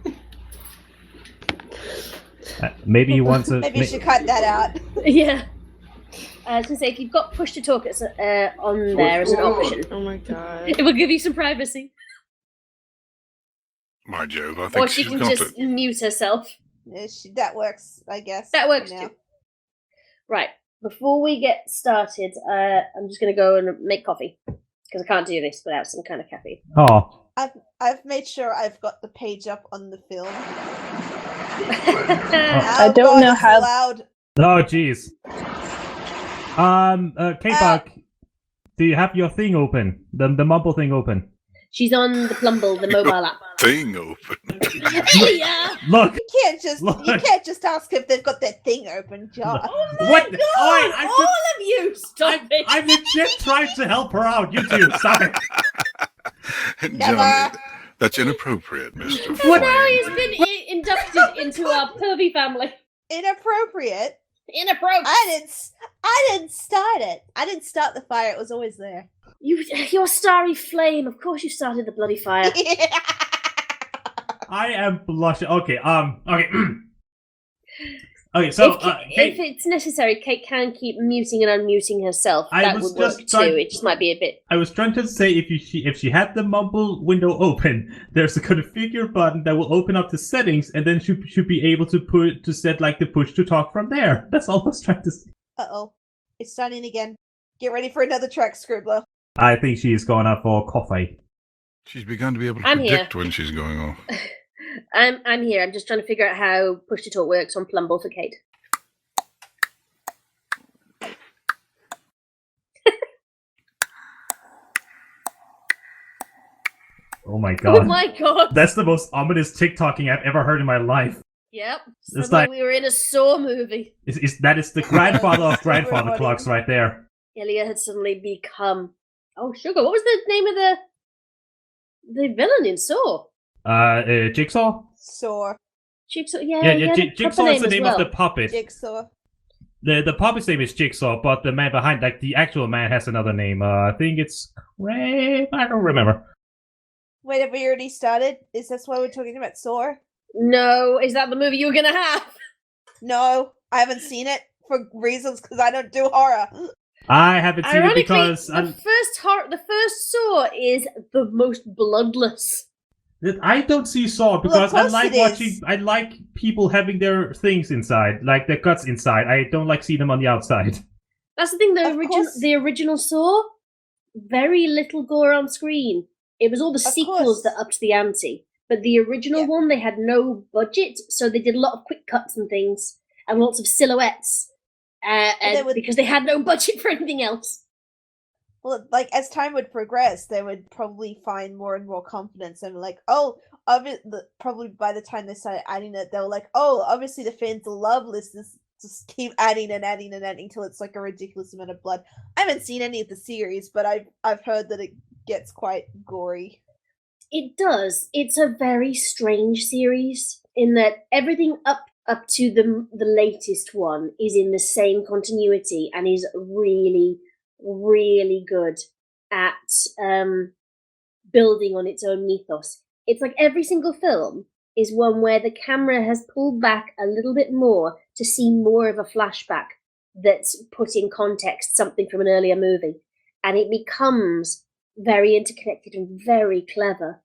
Maybe you want to. Maybe you should cut that out. Yeah. I was going to say, if you've got push to talk on there as an option, Oh my god. it will give you some privacy. My Jove, I Or think she she's can got just it. mute herself. Yeah, that works, I guess. That works now. too. Right. Before we get started, I'm just going to go and make coffee. Because I can't do this without some kind of caffeine. Oh, I've made sure I've got the page up on the film. I don't know how- Loud. oh, jeez. Caitbug, do you have your thing open? The mumble thing open? She's on the Plumble, the mobile app. Thing open. Illya! Look. You can't just ask if they've got their thing open, John. Oh my What? god! I'm all of you! Stop it! I'm legit trying to help her out. You two, stop it. John, that's inappropriate, Mr. Well, now Flame. he's been inducted into our pervy family. Inappropriate. Inappropriate. I didn't start it. I didn't start the fire. It was always there. You're Starryflame. Of course you started the bloody fire. I am blushing. Okay, okay. Okay, so, if it's necessary, Kate can keep muting and unmuting herself. That would work too. It just might be a bit. I was trying to say if she had the mumble window open, there's a configure button that will open up the settings, and then she should be able to set like the push to talk from there. That's all I was trying to say. Uh-oh. It's starting again. Get ready for another track, Scribbler. I think she's going up for coffee. She's begun to be able to I'm predict when she's going off. I'm here. I'm just trying to figure out how push to talk works on Plumble for Kate. Oh my god. Oh my god. That's the most ominous TikToking I've ever heard in my life. Yep. It's Suddenly like- we were in a Saw movie. That is the grandfather of grandfather clocks right there. Illya had suddenly become. Oh, sugar. What was the name of the villain in Saw? Jigsaw? Saw. Jigsaw. Yeah, he had a Jigsaw proper is the as name well. of the puppet. Jigsaw. The puppet's name is Jigsaw, but the man behind, like the actual man, has another name. I think it's Crave. I don't remember. Wait, have we already started? Is this why we're talking about Saw? No, is that the movie you were gonna have? No, I haven't seen it for reasons because I don't do horror. I haven't seen it Ironically, because the first Saw is the most bloodless. I don't see Saw because Well, I of like course it watching. is. I like people having their things inside, like their guts inside. I don't like seeing them on the outside. That's the thing. Of course. The original Saw, very little gore on screen. It was all the Of sequels course. that upped the ante. But the original Yeah. one, they had no budget, so they did a lot of quick cuts and things, and lots of silhouettes, they would- because they had no budget for anything else. Well, like as time would progress, they would probably find more and more confidence and like, probably by the time they started adding it, they were like, oh, obviously the fans will love this. Just keep adding and adding and adding until it's like a ridiculous amount of blood. I haven't seen any of the series, but I've heard that it gets quite gory. It does. It's a very strange series in that everything up to the latest one is in the same continuity and is really, really good at building on its own mythos. It's like every single film is one where the camera has pulled back a little bit more to see more of a flashback that's put in context something from an earlier movie. And it becomes very interconnected and very clever.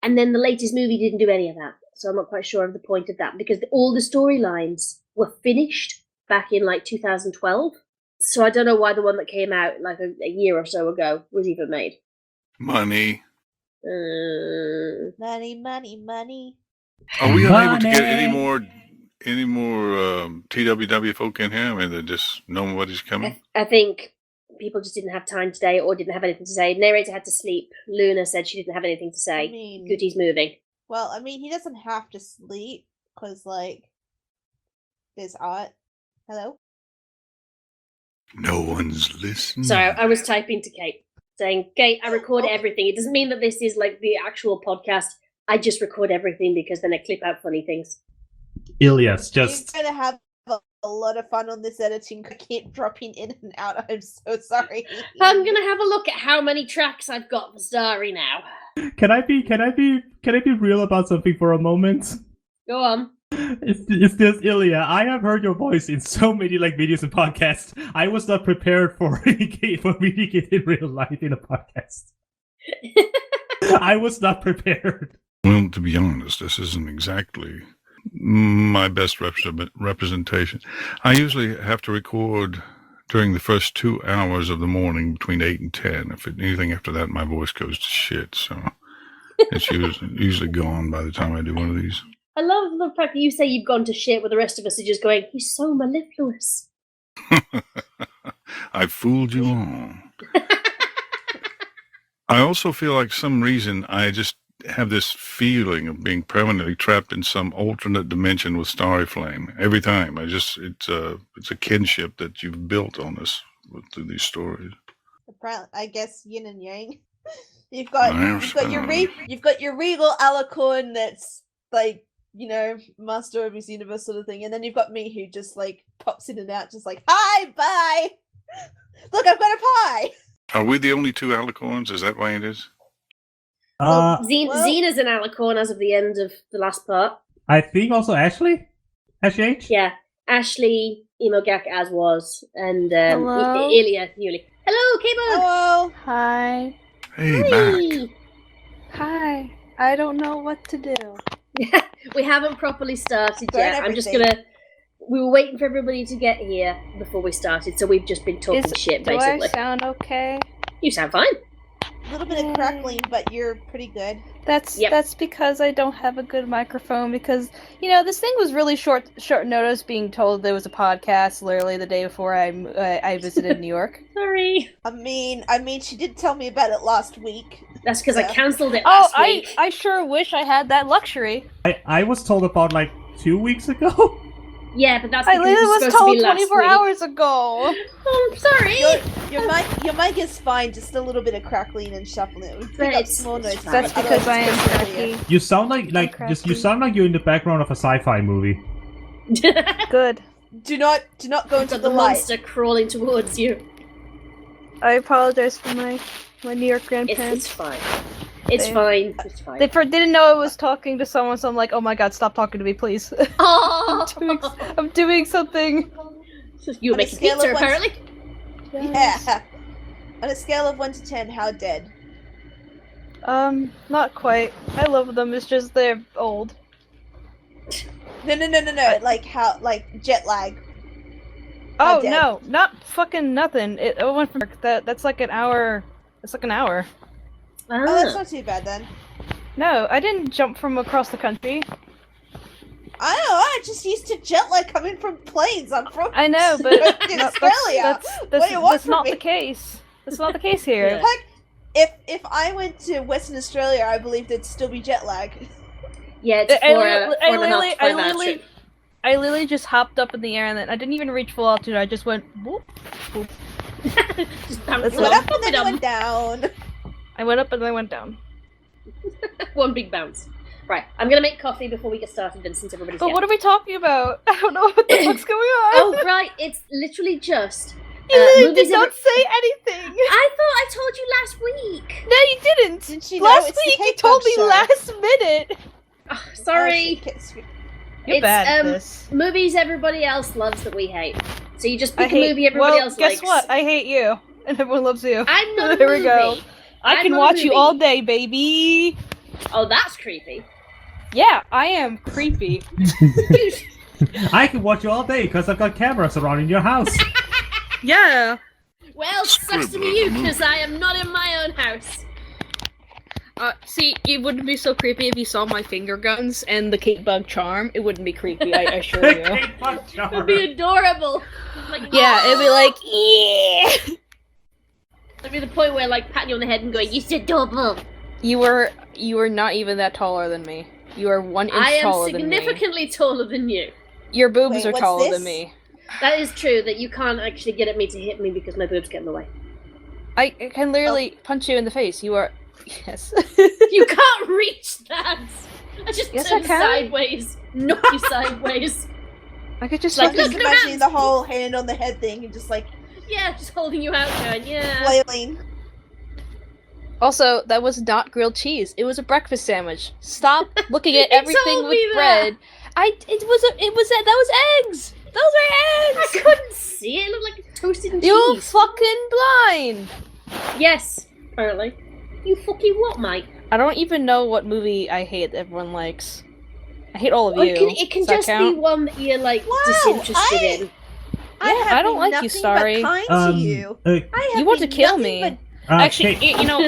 And then the latest movie didn't do any of that. So I'm not quite sure of the point of that because all the storylines were finished back in like 2012. So I don't know why the one that came out like a year or so ago was even made. Money. Money, money, money. Are we unable to get Money. any more Any more TWW folk in here? I mean, they just know what is coming. I think people just didn't have time today, or didn't have anything to say. Narrator had to sleep. Luna said she didn't have anything to say. I mean, Gooty's moving. Well, I mean, he doesn't have to sleep because, like, there's art. Hello. No one's listening. Sorry, I was typing to Kate, saying, "Kate, I record everything. It doesn't mean that this is like the actual podcast. I just record everything because then I clip out funny things." Illya's just... You're gonna have a lot of fun on this editing. I keep dropping in and out. I'm so sorry. I'm gonna have a look at how many tracks I've got for Starry now. Can I be real about something for a moment? Go on. It's this, Illya. I have heard your voice in so many like videos and podcasts. I was not prepared for meeting it in real life in a podcast. I was not prepared. Well, to be honest, this isn't exactly my best representation. I usually have to record during the first 2 hours of the morning between 8 and 10. If anything after that, my voice goes to shit. So it's usually gone by the time I do one of these. I love the fact that you say you've gone to shit, where the rest of us are just going, "He's so mellifluous." I fooled you all. I also feel like some reason I just have this feeling of being permanently trapped in some alternate dimension with Starryflame. Every time, it's a kinship that you've built on us through these stories. I guess yin and yang. You've got your regal alicorn that's like, you know, master of his universe sort of thing, and then you've got me who just like pops in and out, just like, "Hi, bye. Look, I've got a pie." Are we the only two alicorns? Is that why it is? Xena's an alicorn as of the end of the last part. I think also Ashley H. Yeah, Ashley, Emogak as was, and Hello? Illya, Yuli. Hello, Caitbug. Hello. Hi. Hey, back. Hi. I don't know what to do. We haven't properly started Burn yet. I'm just everything. we were waiting for everybody to get here before we started, so we've just been talking shit, Do basically. I sound okay? You sound fine. A little bit of crackling, but you're pretty good. That's because I don't have a good microphone, because, you know, this thing was really short notice, being told there was a podcast literally the day before I visited New York. Sorry. I mean, she did tell me about it last week. That's because I cancelled it Oh, last week. I sure wish I had that luxury. I was told about like 2 weeks ago. Yeah, but that's I because literally it was was supposed told to be last 24 week. hours ago. Oh, I'm sorry. Your mic is fine, just a little bit of crackling and shuffling. We pick But up it's- small notes. That's because I am cracky. You sound like you sound like you're in the background of a sci-fi movie. Good. Do not go into Got the the light. monster crawling towards you. I apologize for my New York grandparents. It's fine. It's fine. It's fine. They didn't know I was talking to someone, so I'm like, "Oh my god, stop talking to me, please." Oh, I'm doing something. you were On a making scale pizza, of one- apparently. Yeah. On a scale of 1 to 10, how dead? Not quite. I love them. It's just they're old. No. Like how? Like jet lag. Oh dead. no, not fucking nothing. It went from that's like an hour. It's like an hour. Oh, that's not too bad then. No, I didn't jump from across the country. I don't know. I just used to jet lag coming from planes. I'm from. I know, but in no, Australia. What do you want that's from not me? the case. That's not the case here. Yeah. Heck, if I went to Western Australia, I believe there'd still be jet lag. Yeah, it's I 4.5 hour trip. I literally just hopped up in the air, and then I didn't even reach full altitude. I just went whoop, whoop. Just bounced That's You went along. up and then you went down. I went up and then I went down. One big bounce. Right, I'm gonna make coffee before we get started then, since everybody's But here. what are we talking about? I don't know what the fuck's going on. Oh, right, it's literally just... You literally movies did not say anything. I thought I told you last week. No, you didn't. Didn't you know Last it's the week you Caitbug told me show? last minute. Oh, sorry. You're It's, bad at this. Movies everybody else loves that we hate. So you just I pick a hate. movie everybody well, else guess likes. what? I hate you, and everyone loves you. I'm not a There movie. we go. I I'm can not a watch you movie. all day, baby. Oh, that's creepy. Yeah, I am creepy. I can watch you all day because I've got cameras surrounding your house. Yeah. Well, sucks to be you, because I am not in my own house. See, it wouldn't be so creepy if you saw my finger guns and the Caitbug charm. It wouldn't be creepy, I assure you. It would be adorable. Like, Yeah, it'd be like, yeah! It'd be the point where, like, patting you on the head and going, "You said double." You were not even that taller than me. You are 1 inch taller than me. I am significantly taller than you. Your boobs Wait, are what's taller this? than me. That is true, that you can't actually get at me to hit me because my boobs get in the way. I can literally punch you in the face. You are... Yes. You can't reach that! I just Yes, turn I can. sideways, knock you sideways. I could just... Like, I'm fucking- just look around. imagining the whole hand on the head thing and just like Yeah, just holding you out going, yeah. flailing. Also, that was not grilled cheese. It was a breakfast sandwich. Stop looking at You everything told with me that. bread. That was eggs! Those are I eggs! couldn't see it, it looked like toasted You cheese. fucking blind! Yes, apparently. You fucking what, mate? I don't even know what movie I hate that everyone likes. I hate all of Or you. it can Does that just count? be one that you're, like, Wow, disinterested in. I don't like you, nothing Starry. but kind to you. I have You want to been kill nothing me. but- Actually, Kate, you know, No,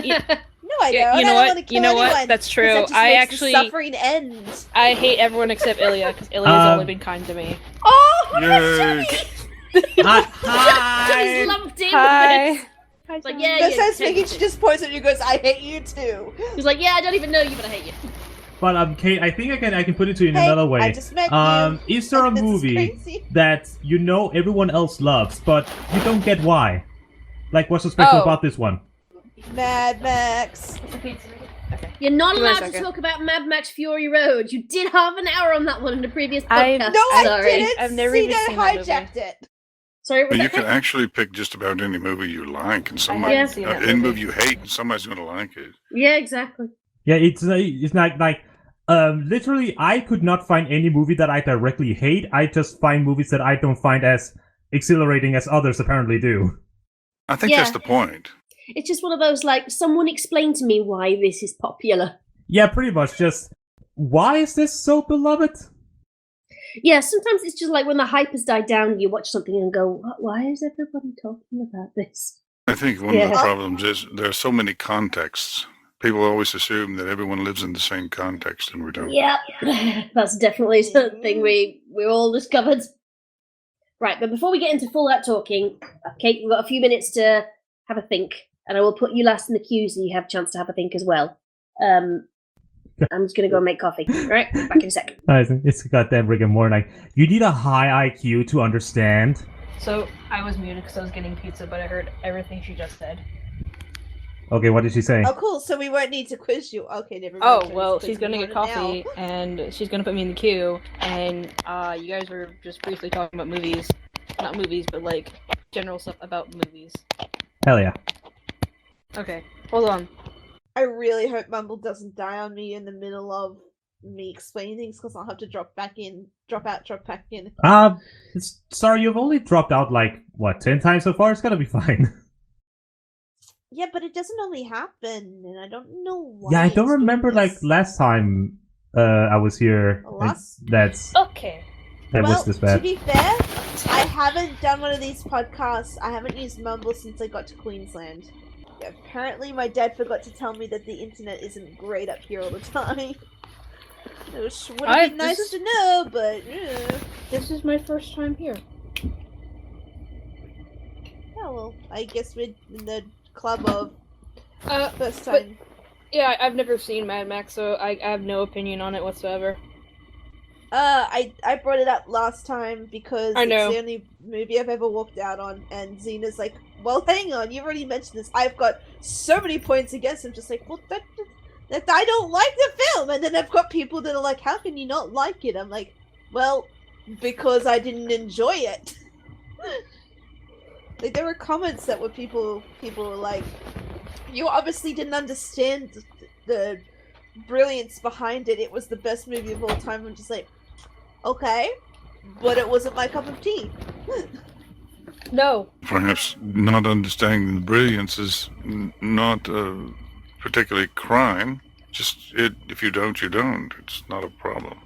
I Yeah, don't. you know I don't what? want to kill You know what? anyone, That's 'cause true. That just I makes actually- the suffering end. I hate everyone except Illya, because Ilya's only been kind to me. Oh, Yay! Hi. He's lumped in Hi. with it. It's like, yeah, That yeah. sounds making she just points at you and goes, I hate you too. He's like, yeah, I don't even know you, but I hate you. But Kate, I think I can put it to you in Hey, another way. I just met you. Is there a This is movie crazy. that you know everyone else loves, but you don't get why? Like, what's so special Oh. about this one? Mad Max. You're not Give me a allowed to second. talk about Mad Max Fury Road. You did half an hour on that one in the previous I- podcast. No, I Sorry. didn't. I've never even Cena seen that movie. hijacked it. Sorry, But you Rebecca? can actually pick just about any movie you like, and somebody, haven't seen that any movie. movie you hate, and somebody's going to like it. Yeah, exactly. Yeah, it's like literally, I could not find any movie that I directly hate. I just find movies that I don't find as exhilarating as others apparently do. I think Yeah. that's the point. It's just one of those, like, someone explain to me why this is popular. Yeah, pretty much. Just why is this so beloved? Yeah, sometimes it's just like when the hype has died down, you watch something and go, why is everybody talking about this? I think one of the Yeah. problems is there are so many contexts. People always assume that everyone lives in the same context, and we don't. Yeah, that's definitely something we all discovered. Right, but before we get into full out talking, Kate, we've got a few minutes to have a think, and I will put you last in the queue so you have a chance to have a think as well. I'm just gonna go and make coffee. All right, back in a sec. It's goddamn Rick and Morty. You need a high IQ to understand. So, I was muted because I was getting pizza, but I heard everything she just said. Okay, what did she say? Oh, cool. So we won't need to quiz you. Okay, never mind. Oh, Jonas, well, quiz she's gonna me get on it now. coffee, and she's gonna put me in the queue, and you guys were just briefly talking about movies. Not movies, but, like, general stuff about movies. Hell yeah. Okay, hold on. I really hope Mumble doesn't die on me in the middle of me explaining things because I'll have to drop back in, drop out, drop back in. Sorry, you've only dropped out like, what, 10 times so far? It's gonna be fine. Yeah, but it doesn't only happen, and I don't know why. Yeah, I don't it's doing remember like this. last time I was here. Last- That Okay. was Well, this to bad. be fair, I haven't done one of these podcasts. I haven't used Mumble since I got to Queensland. Apparently, my dad forgot to tell me that the internet isn't great up here all the time. Which would have been nice to know, but This is my first time here. yeah, well, I guess we're in the club of first but- time. Yeah, I've never seen Mad Max, so I have no opinion on it whatsoever. I brought it up last time because I know. it's the only movie I've ever walked out on, and Xena's like, well, hang on, you've already mentioned this. I've got so many points against him. Just like, well, that I don't like the film, and then I've got people that are like, how can you not like it? I'm like, well, because I didn't enjoy it. Like, there were comments that were people were like, you obviously didn't understand the brilliance behind it. It was the best movie of all time. I'm just like, okay, but it wasn't my cup of tea. No. Perhaps not understanding the brilliance is not particularly crime. Just if you don't, you don't. It's not a problem.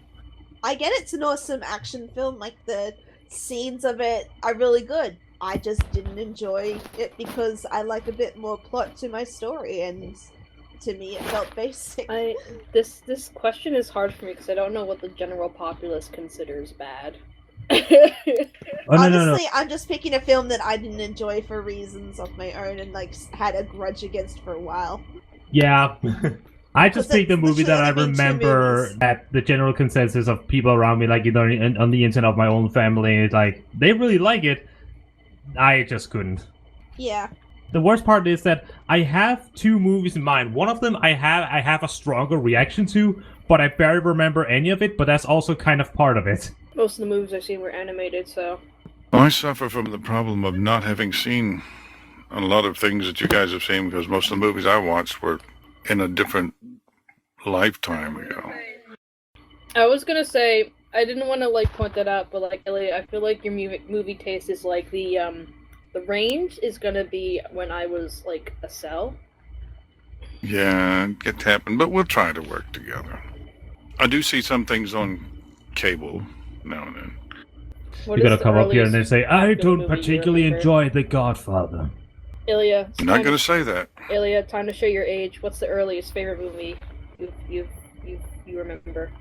I get it's an awesome action film. Like, the scenes of it are really good. I just didn't enjoy it because I like a bit more plot to my story, and to me. It felt basic. This question is hard for me because I don't know what the general populace considers bad. Honestly, I'm just picking a film that I didn't enjoy for reasons of my own and like had a grudge against for a while. Yeah. I just picked the movie that I remember that the general consensus of people around me, like, you know, on the internet of my own family, like, they really like it. I just couldn't. Yeah. The worst part is that I have two movies in mind. One of them I have a stronger reaction to, but I barely remember any of it, but that's also kind of part of it. Most of the movies I've seen were animated, so... I suffer from the problem of not having seen a lot of things that you guys have seen, because most of the movies I watched were in a different lifetime ago. I was gonna say, I didn't want to, like, point that out, but, like, Illya, I feel like your movie taste is, like, the range is gonna be when I was, like, a cell. Yeah, it can happen, but we'll try to work together. I do see some things on cable now and then. You gotta come up here and then say, I don't particularly enjoy The Godfather. Illya. I'm not gonna say that. Illya, time to show your age. What's the earliest favorite movie you remember?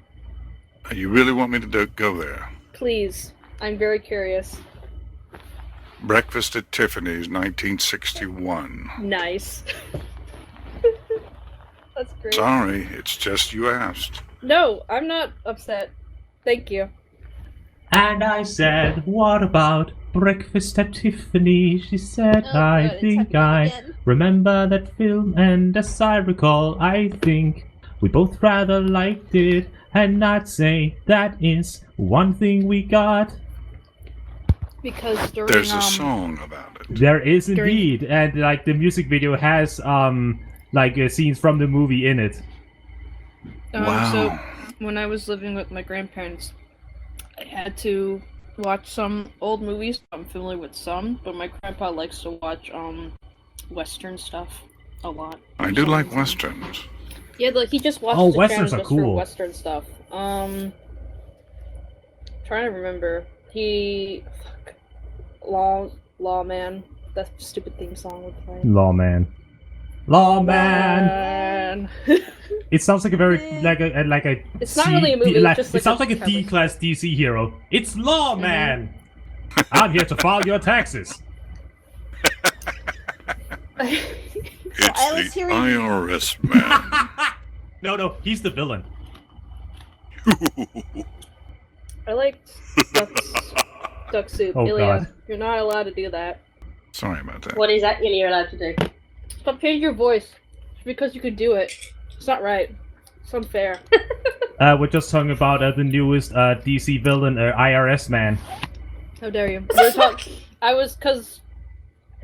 You really want me to go there? Please. I'm very curious. Breakfast at Tiffany's, 1961. Nice. That's great. Sorry, it's just you asked. No, I'm not upset. Thank you. And I said, what about Breakfast at Tiffany? She said, I think I remember that film, and as I recall, I think we both rather liked it, and I'd say that is one thing we got. Because there's a song about it. There is indeed, and like the music video has scenes from the movie in it. Wow. So when I was living with my grandparents, I had to watch some old movies. I'm familiar with some, but my grandpa likes to watch Western stuff a lot. I do like Westerns. Yeah, like he just watches the Westerns channel are just for cool. Western stuff. Trying to remember. Lawman. That stupid theme song would play. Lawman. It sounds like a very like a. It's not really a movie. It's just it sounds like a D-class DC hero. It's Lawman. I'm here to file your taxes. It's the IRS man. No, he's the villain. I liked duck soup. Oh, Illya, God. you're not allowed to do that. Sorry about that. What is that Illya allowed to do? Stop changing your voice. Just because you could do it. It's not right. It's unfair. We're just talking about the newest DC villain, IRS man. How dare you? Because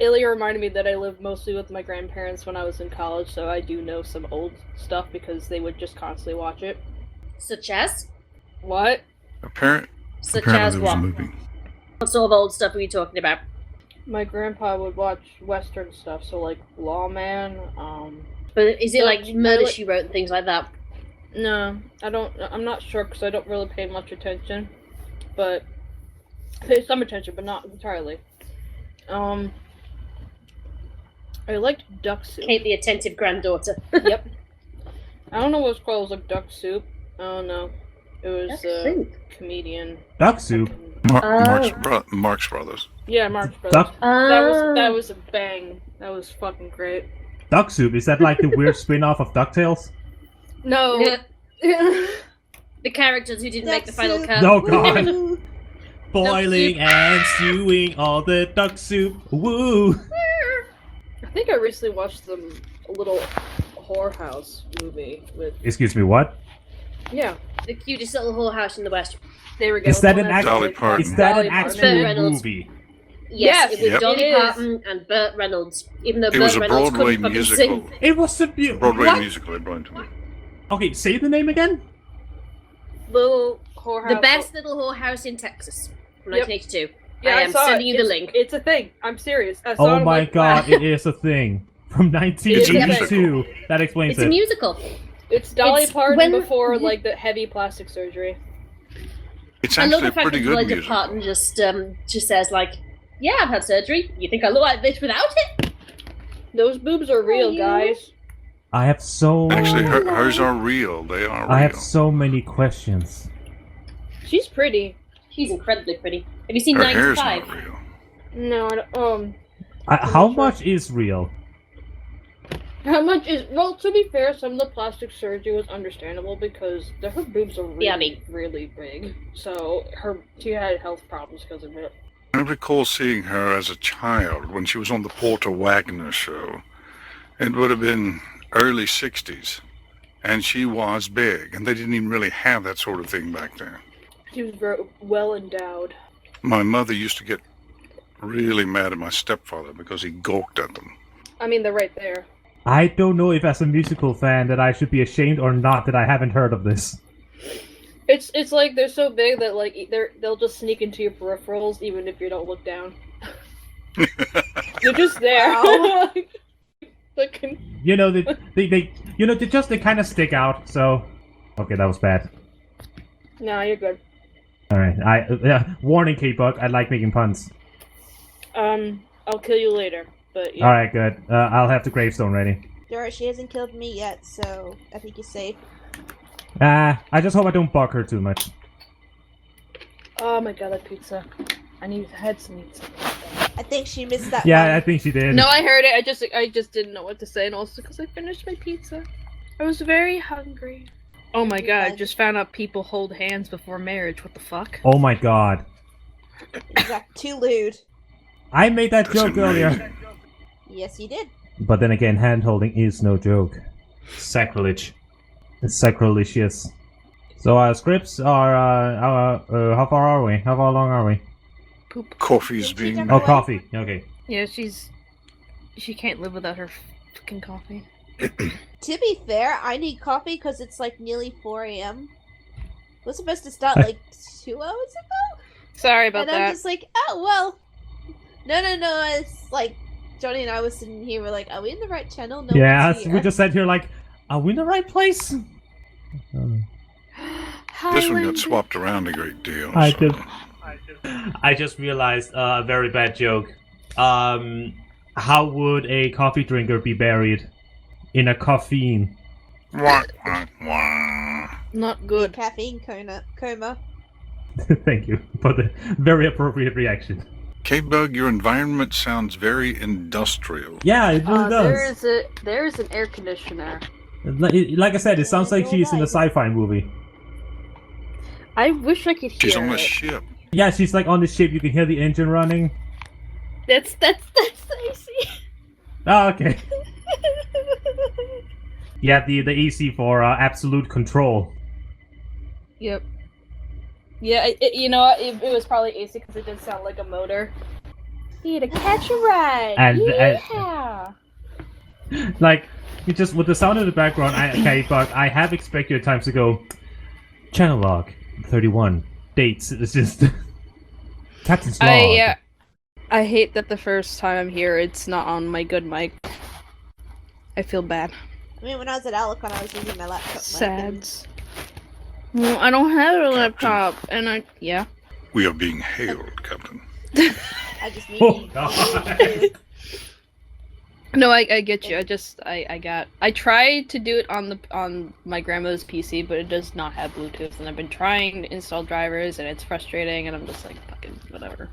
Illya reminded me that I lived mostly with my grandparents when I was in college, so I do know some old stuff because they would just constantly watch it. Such as? What? Such as what? What sort of old stuff are you talking about? My grandpa would watch Western stuff, so like Lawman, But is it like Murder, She Wrote and things like that? No, I don't. I'm not sure because I don't really pay much attention. But pay some attention, but not entirely. I liked duck soup. Kate, the attentive granddaughter. Yep. I don't know what it's called. It was like duck soup. Oh no, it was comedian. Duck soup. Marx Brothers. Yeah, Marx Brothers. That was a bang. That was fucking great. Duck soup, is that like the weird spin-off of DuckTales? No. The characters who didn't make the final cut. Oh god. Boiling and stewing all the duck soup. Woo! I think I recently watched a little whorehouse movie with... Excuse me, what? Yeah. The cutest little whorehouse in the West. There we go. Is that an actual Dolly Parton. Is that an Burt actual Reynolds. movie? Yes, it was Yep. Dolly Parton and Burt Reynolds. Even though It was Burt a Reynolds Broadway couldn't fucking musical. sing. It was a Broadway musical, everyone to me. Okay, say the name again? Little whorehouse. The best little whorehouse in Texas from 1982. Yeah, I am saw sending it. you the link. It's a thing. I'm serious. I saw Oh it, my like, god, it is a thing. From 1982. That explains It's a it. musical. It's Dolly It's Parton when- before like the heavy plastic surgery. It's I love actually the a fact pretty that good Dolly musical. Parton just says like, "Yeah, I've had surgery. You think I look like this without it?" Those boobs are real, you? guys. I have so... Actually, hers are real. They are real. I have so many questions. She's pretty. She's incredibly pretty. Have you seen Her 9 to hair's 5? not real. No, I don't, How much is real? how much is... Well, to be fair, some of the plastic surgery was understandable because her boobs are really, really big. So she had health problems because of it. I recall seeing her as a child when she was on the Porter Wagner show. It would have been early 60s. And she was big, and they didn't even really have that sort of thing back then. She was very well endowed. My mother used to get really mad at my stepfather because he gawked at them. I mean, they're right there. I don't know if as a musical fan that I should be ashamed or not that I haven't heard of this. It's like they're so big that like they'll just sneak into your peripherals even if you don't look down. They're just there. You know, they kind of stick out. So, okay, that was bad. No, you're good. All right, warning, Caitbug. I like making puns. I'll kill you later. But yeah. All right, good. I'll have the gravestone ready. Alright, she hasn't killed me yet, so I think you're safe. I just hope I don't bug her too much. Oh my god, that pizza! I had some pizza. I think she missed that. Yeah, one. I think she did. No, I heard it. I just didn't know what to say, and also because I finished my pizza, I was very hungry. Oh my god! I just found out people hold hands before marriage. What the fuck? Oh my god! Exactly. Too lewd. I made that joke earlier. Yes, you did. But then again, hand holding is no joke. Sacrilege. It's sacrilegious. So our scripts are how far are we? How far along are we? Poop. Coffee's being... Oh, coffee. Okay. Yeah, she can't live without her fucking coffee. To be fair, I need coffee because it's like nearly 4 a.m. We're supposed to start like 2 hours ago. Sorry about and that. I'm just like, oh well. No. It's like Johnny and I were sitting here. We're like, are we in the right channel? No. Yeah, one's we here. just sat here like, are we in the right place? This one got swapped around a great deal. I just realized a very bad joke. How would a coffee drinker be buried? In a caffeine. Wah, wah, wah. Not good. Caffeine coma. Thank you for the very appropriate reaction. Caitbug, your environment sounds very industrial. Yeah, it really does. There's an air conditioner. Like I said, it sounds like she's in a sci-fi movie. I wish I could hear She's on a it. ship. Yeah, she's like on the ship. You can hear the engine running. That's the AC. Oh, okay. Yeah, the AC for absolute control. Yep. Yeah, it was probably AC because it did sound like a motor. Here to catch a ride. And yeah. Like, you just with the sound in the background, Caitbug, I have expected at times to go channel log 31 dates. It's just Captain's log. I hate that the first time I'm here, it's not on my good mic. I feel bad. I mean, when I was at Alicon, I was using my laptop. Sads. Well, I don't have a laptop, and yeah. We are being hailed, Captain. I just need Oh, God. No, I get you. I tried to do it on my grandma's PC, but it does not have Bluetooth, and I've been trying to install drivers, and it's frustrating, and I'm just like, fucking whatever.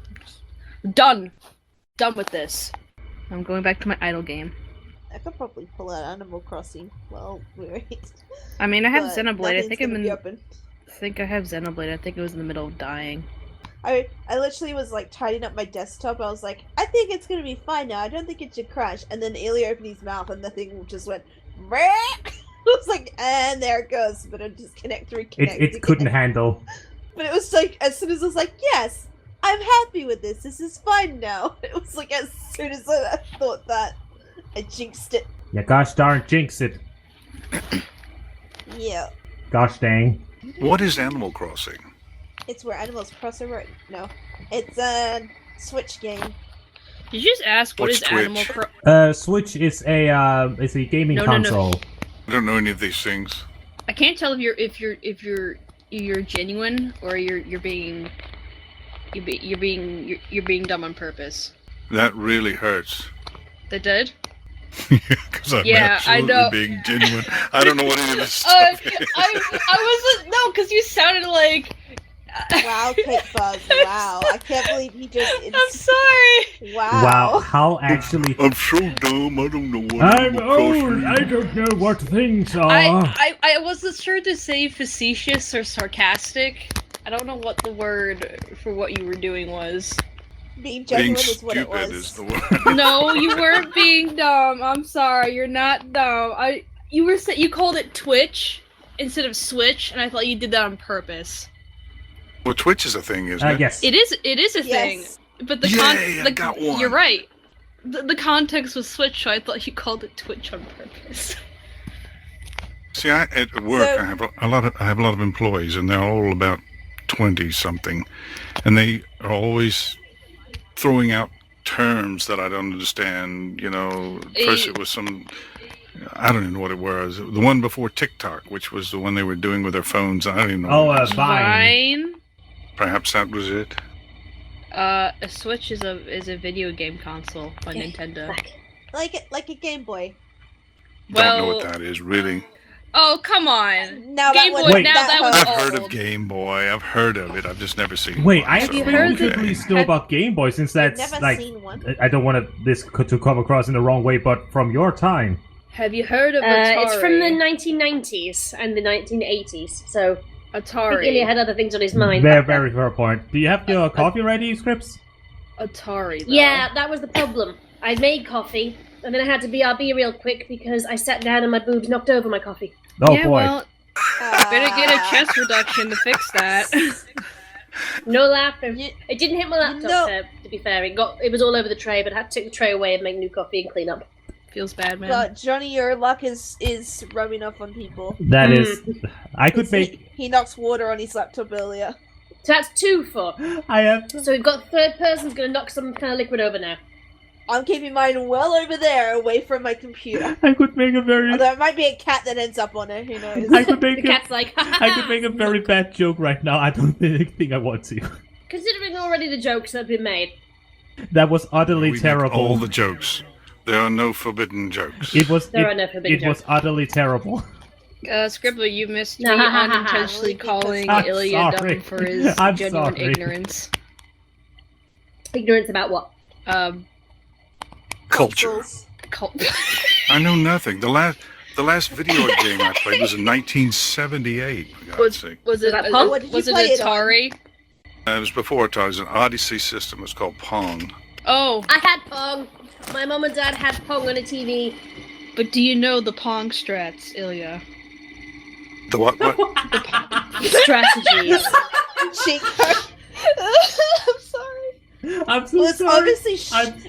Done with this. I'm going back to my idle game. I could probably pull out Animal Crossing. Well, wait. I mean, I have But Xenoblade. I nothing's think I have Xenoblade. I think it was in the middle of dying. I literally was like tidying up my desktop. I was like, I think it's gonna be fine now. I don't think it should crash. And then Illya opened his mouth, and the thing just went. I was like, and there it goes. But it just reconnect. It couldn't handle. But it was like, as soon as I was like, yes, I'm happy with this. This is fine now. It was like as soon as I thought that, I jinxed it. Yeah, gosh darn, jinx it. Yeah. Gosh dang. What is Animal Crossing? It's where animals cross over. No, it's a Switch game. Did you just ask what What's is Twitch? Animal Crossing? Switch is a gaming console. I don't know any of these things. I can't tell if you're genuine or you're being dumb on purpose. That really hurts. That did? Because I'm absolutely being genuine. I don't know what any of this stuff is. I wasn't. No, because you sounded like. Wow, Caitbug. Wow, I can't believe he just. I'm sorry. Wow. How actually? I'm so dumb. I don't know what. I'm old. I don't know what things are. I wasn't sure to say facetious or sarcastic. I don't know what the word for what you were doing was. Being genuine is what it stupid was. is the word. No, you weren't being dumb. I'm sorry, you're not dumb. You called it Twitch instead of Switch, and I thought you did that on purpose. Well, Twitch is a thing, isn't it? Yes. It is a thing. But I got one. You're right. The context was Switch, so I thought you called it Twitch on purpose. See, at work, I have a lot of employees, and they're all about 20-something, and they are always throwing out terms that I don't understand. You know, first it was some, I don't even know what it was. The one before TikTok, which was the one they were doing with their phones. I don't even know. Oh, Vine. Perhaps that was it. A Switch is a video game console on Nintendo. Like a Game Boy. Don't know what that is, really. Oh, come on. Now Game that Boy, was, that was I've old. heard of Game Boy. I've heard of it. I've just never seen Wait, one. I actually could at least know about Game Boy, since that's never like, seen one. I don't want this to come across in the wrong way, but from your time. Have you heard of Atari? It's from the 1990s and the 1980s, so Atari. I think Illya had other things on his mind. Very fair point. Do you have your coffee ready, Scripps? Atari, though. Yeah, that was the problem. I made coffee, and then I had to BRB real quick because I sat down and my boobs knocked over my coffee. Oh yeah, boy. Well, better get a chest reduction to fix that. No laughter. It didn't hit my laptop, No. to be fair. It was all over the tray, but I had to take the tray away and make new coffee and clean up. Feels bad, man. But Johnny, your luck is rubbing off on people. That is, I could make. He knocks water on his laptop earlier. So that's 2 for. I have. So we've got third person's gonna knock some kind of liquid over now. I'm keeping mine well over there, away from my computer. I could make a very. Although it might be a cat that ends up on it. Who knows? I could make The cat's like, I could make a very bad joke right now. I don't think I want to. Considering already the jokes that have been made. That was utterly We make terrible. all the jokes. There are no forbidden jokes. It was. There are no forbidden It was jokes. utterly terrible. Scribbler, you missed me unintentionally calling I'm Illya sorry. dumb for his I'm genuine sorry. ignorance. Ignorance about what? Culture. I know nothing. The last video game I played was in 1978. For God's sake. Was it that Pong? What did you was it play it on? Atari? It was before Atari. It was an Odyssey system. It was called Pong. Oh, I had Pong. My mom and dad had Pong on a TV. but do you know the Pong strats, Illya? The what? Strategies. Cheat code. I'm sorry. I'm so Well, it's sorry. obviously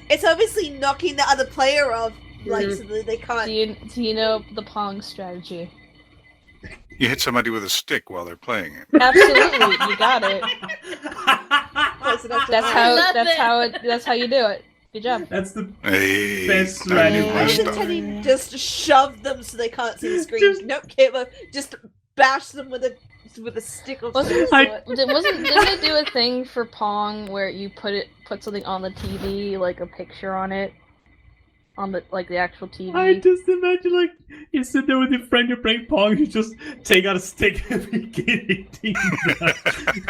it's obviously knocking the other player off, like so that they can't. Do you know the Pong strategy? You hit somebody with a stick while they're playing it. Absolutely, you got it. Close enough to That's how you do it. Good job. That's the Hey, Best I knew strategy. my I was stuff. intending just to shove them so they can't see the screen. Just- Nope, Caitbug, just bash them with a stick or something. Didn't they do a thing for Pong where you put something on the TV, like a picture on it, on the the actual TV? I just imagine like you sit there with your friend, you're playing Pong, you just take out a stick and begin hitting.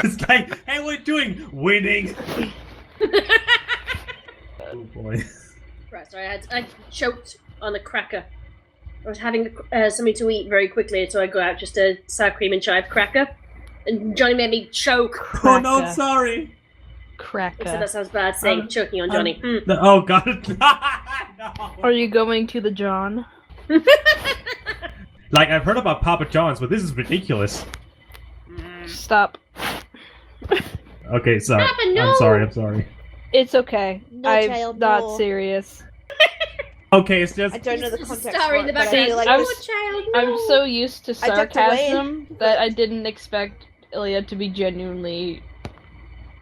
It's like, hey, what are you doing? Winning. Oh boy. Right, sorry, I choked on a cracker. I was having something to eat very quickly, so I got out just a sour cream and chive cracker. And Johnny made me choke. Oh no, I'm sorry. Cracker. So that sounds bad saying choking on Johnny. Oh god. No. Are you going to the John? Like, I've heard about Papa John's, but this is ridiculous. Stop. Okay, sorry. Papa, no! I'm sorry. It's okay. No, I'm child, not no. serious. Okay, it's just... I don't know the This is context. Starry for in the it, but I background. feel like I this- was- child, no. I'm so used to I ducked away. sarcasm that I didn't expect Illya to be genuinely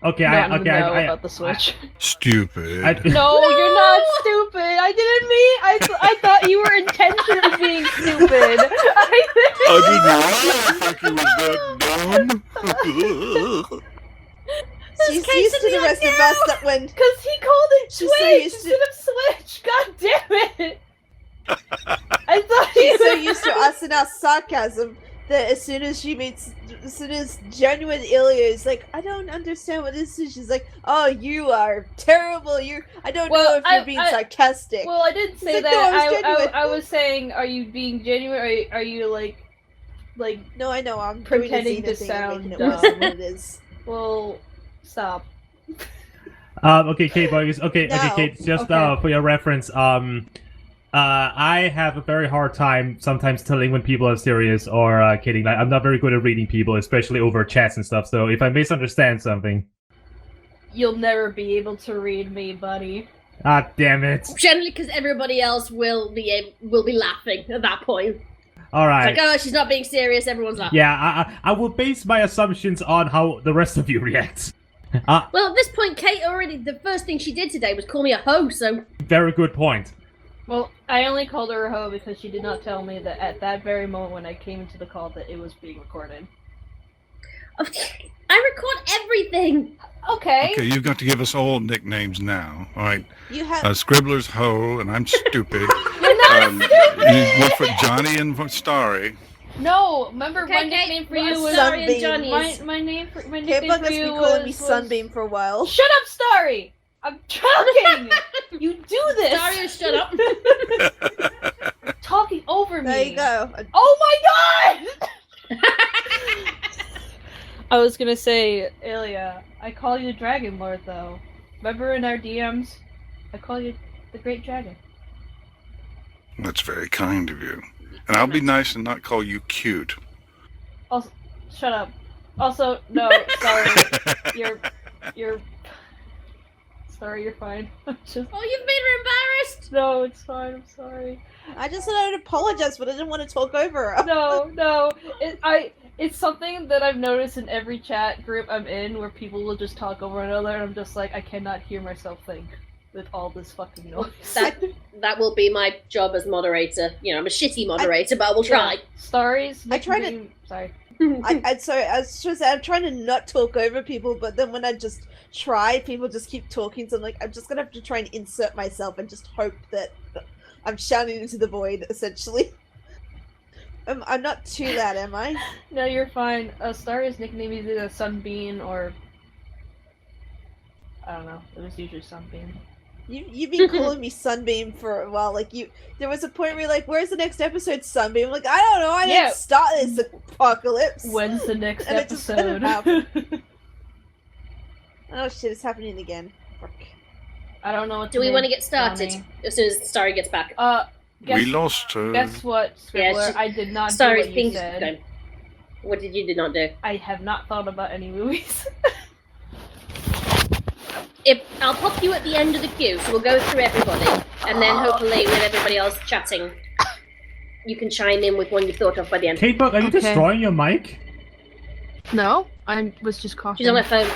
Okay, not in the know I about the Switch. Stupid. No, you're not stupid. I didn't mean. I thought you were intentionally being stupid. I didn't think he was that dumb. She's used to the rest of us that when Because he called it She's so Twitch used to- instead of Switch. God damn it. I thought She's so used to us and our sarcasm that as soon as genuine Illya is like, I don't understand what this is, she's like, oh, you are terrible. I don't know if you're being sarcastic. Well, I didn't say like, that. no, I was saying, are you being genuine? Or are you like? No, I know. I'm pretending doing to a sound thing and making it worse than what it is. Well, stop. Okay, Caitbug. Okay, No. Kate. Just Okay. for your reference, I have a very hard time sometimes telling when people are serious or kidding. Like, I'm not very good at reading people, especially over chats and stuff. So if I misunderstand something, You'll never be able to read me, buddy. ah, damn it! Generally, because everybody else will be laughing at that point. All right. It's like, oh, she's not being serious. Everyone's laughing. Yeah, I will base my assumptions on how the rest of you react. Well, at this point, Kate the first thing she did today was call me a hoe. So Very good point. Well, I only called her a hoe because she did not tell me that at that very moment when I came into the call that it was being recorded. I record everything. Okay. Okay, you've got to give us all nicknames now. All right. You have Scribbler's hoe, and I'm stupid. You're not stupid! One for Johnny and for Starry. No, remember Okay, my Kate, nickname for you was Starry and Sunbeam. Johnny's. my nickname Caitbug for has you been calling me was Sunbeam for a while. Shut up, Starry! I'm joking. You do this. Starry, shut up. Talking over me. There you go. Oh my god! I was gonna say, Illya, I call you Dragon Lord though. Remember in our DMs, I call you the Great Dragon. That's very kind of you. And I'll be nice and not call you cute. Also, shut up. Also, no, sorry. You're. Sorry, you're fine. Just. Oh, you've made her embarrassed. No, it's fine. I'm sorry. I just wanted to apologize, but I didn't want to talk over her. No. It's something that I've noticed in every chat group I'm in where people will just talk over one another, and I'm just like, I cannot hear myself think with all this fucking noise. That will be my job as moderator. You know, I'm a shitty moderator, but I will try. Starry's. I try to- Sorry. I'm trying to not talk over people, but then when I just try, people just keep talking, so I'm like, I'm just gonna have to try and insert myself and just hope that I'm shouting into the void, essentially. I'm not too loud, am I? No, you're fine. Starry's nickname is either Sunbeam or... I don't know. It was usually Sunbeam. You've been calling me Sunbeam for a while. Like, there was a point where you're like, where's the next episode, Sunbeam? I'm like, I don't know, I didn't start this apocalypse. When's the next And it just didn't episode? happen. Oh shit, it's happening again. Fuck. I don't know what Do we want to get started as soon as Starry gets back? We lost her. Guess what, Scribbler? Yeah, I did not Starry's do what you ping's said. going. What did you not do? I have not thought about any movies. I'll pop you at the end of the queue, so we'll go through everybody, and then hopefully with everybody else chatting, you can chime in with one you've thought of by the end. Caitbug, are you Okay. destroying your mic? No, I was just coughing. She's on her phone.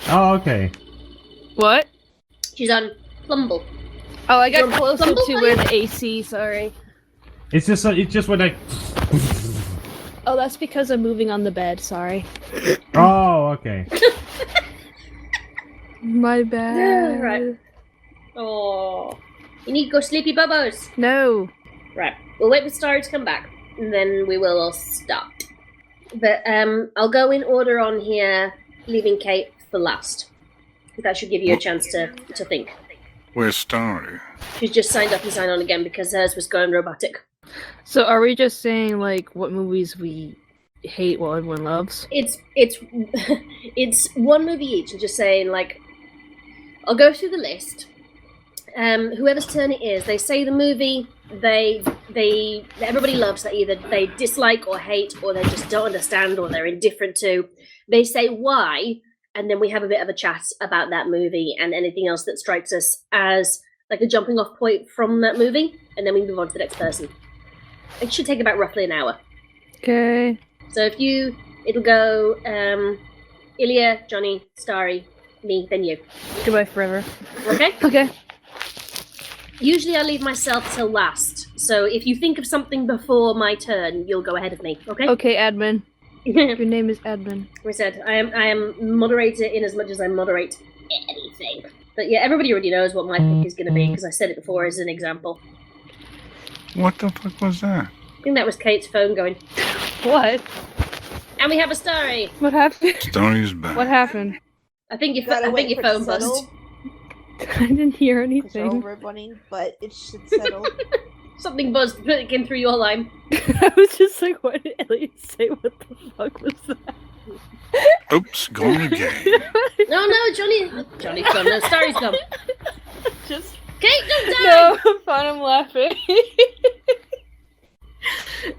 Oh, okay. What? She's on Plumble. Oh, I got Your closer Plumble to mic? where the AC, sorry. It's just when I. Oh, that's because I'm moving on the bed, sorry. Oh, okay. My bad. Right. Oh, you need to go sleepy bubbos. No. Right, we'll wait for Starry to come back, and then we will all start. But I'll go in order on here, leaving Kate for last. That should give you a chance to think. Where's Starry? She's just signed up and signed on again because hers was going robotic. So are we just saying, like, what movies we hate while everyone loves? It's it's one movie each, and just saying, like, I'll go through the list. Whoever's turn it is, they say the movie everybody loves, that either they dislike or hate, or they just don't understand, or they're indifferent to. They say why, and then we have a bit of a chat about that movie and anything else that strikes us as like a jumping off point from that movie, and then we move on to the next person. It should take about roughly an hour. Okay. So it'll go Illya, Johnny, Starry, me, then you. Goodbye forever. Okay? Okay. Usually I leave myself till last, so if you think of something before my turn, you'll go ahead of me, okay? Okay, admin. Your name is admin. We said, I am moderator in as much as I moderate anything. But yeah, everybody already knows what my pick is going to be because I said it before as an example. What the fuck was that? I think that was Kate's phone going. What? And we have a Starry. What happened? Story's back. What happened? I think your Gotta wait for it to phone buzzed. settle. I didn't hear Because you're anything. over running, but it should settle. Something buzzed, but it came through your line. I was just like, what did Elliot say? What the fuck was that? Oops, gone again. No, Johnny's gone. No, Starry's gone. Just Kate, don't die! no, I'm fine. I'm laughing.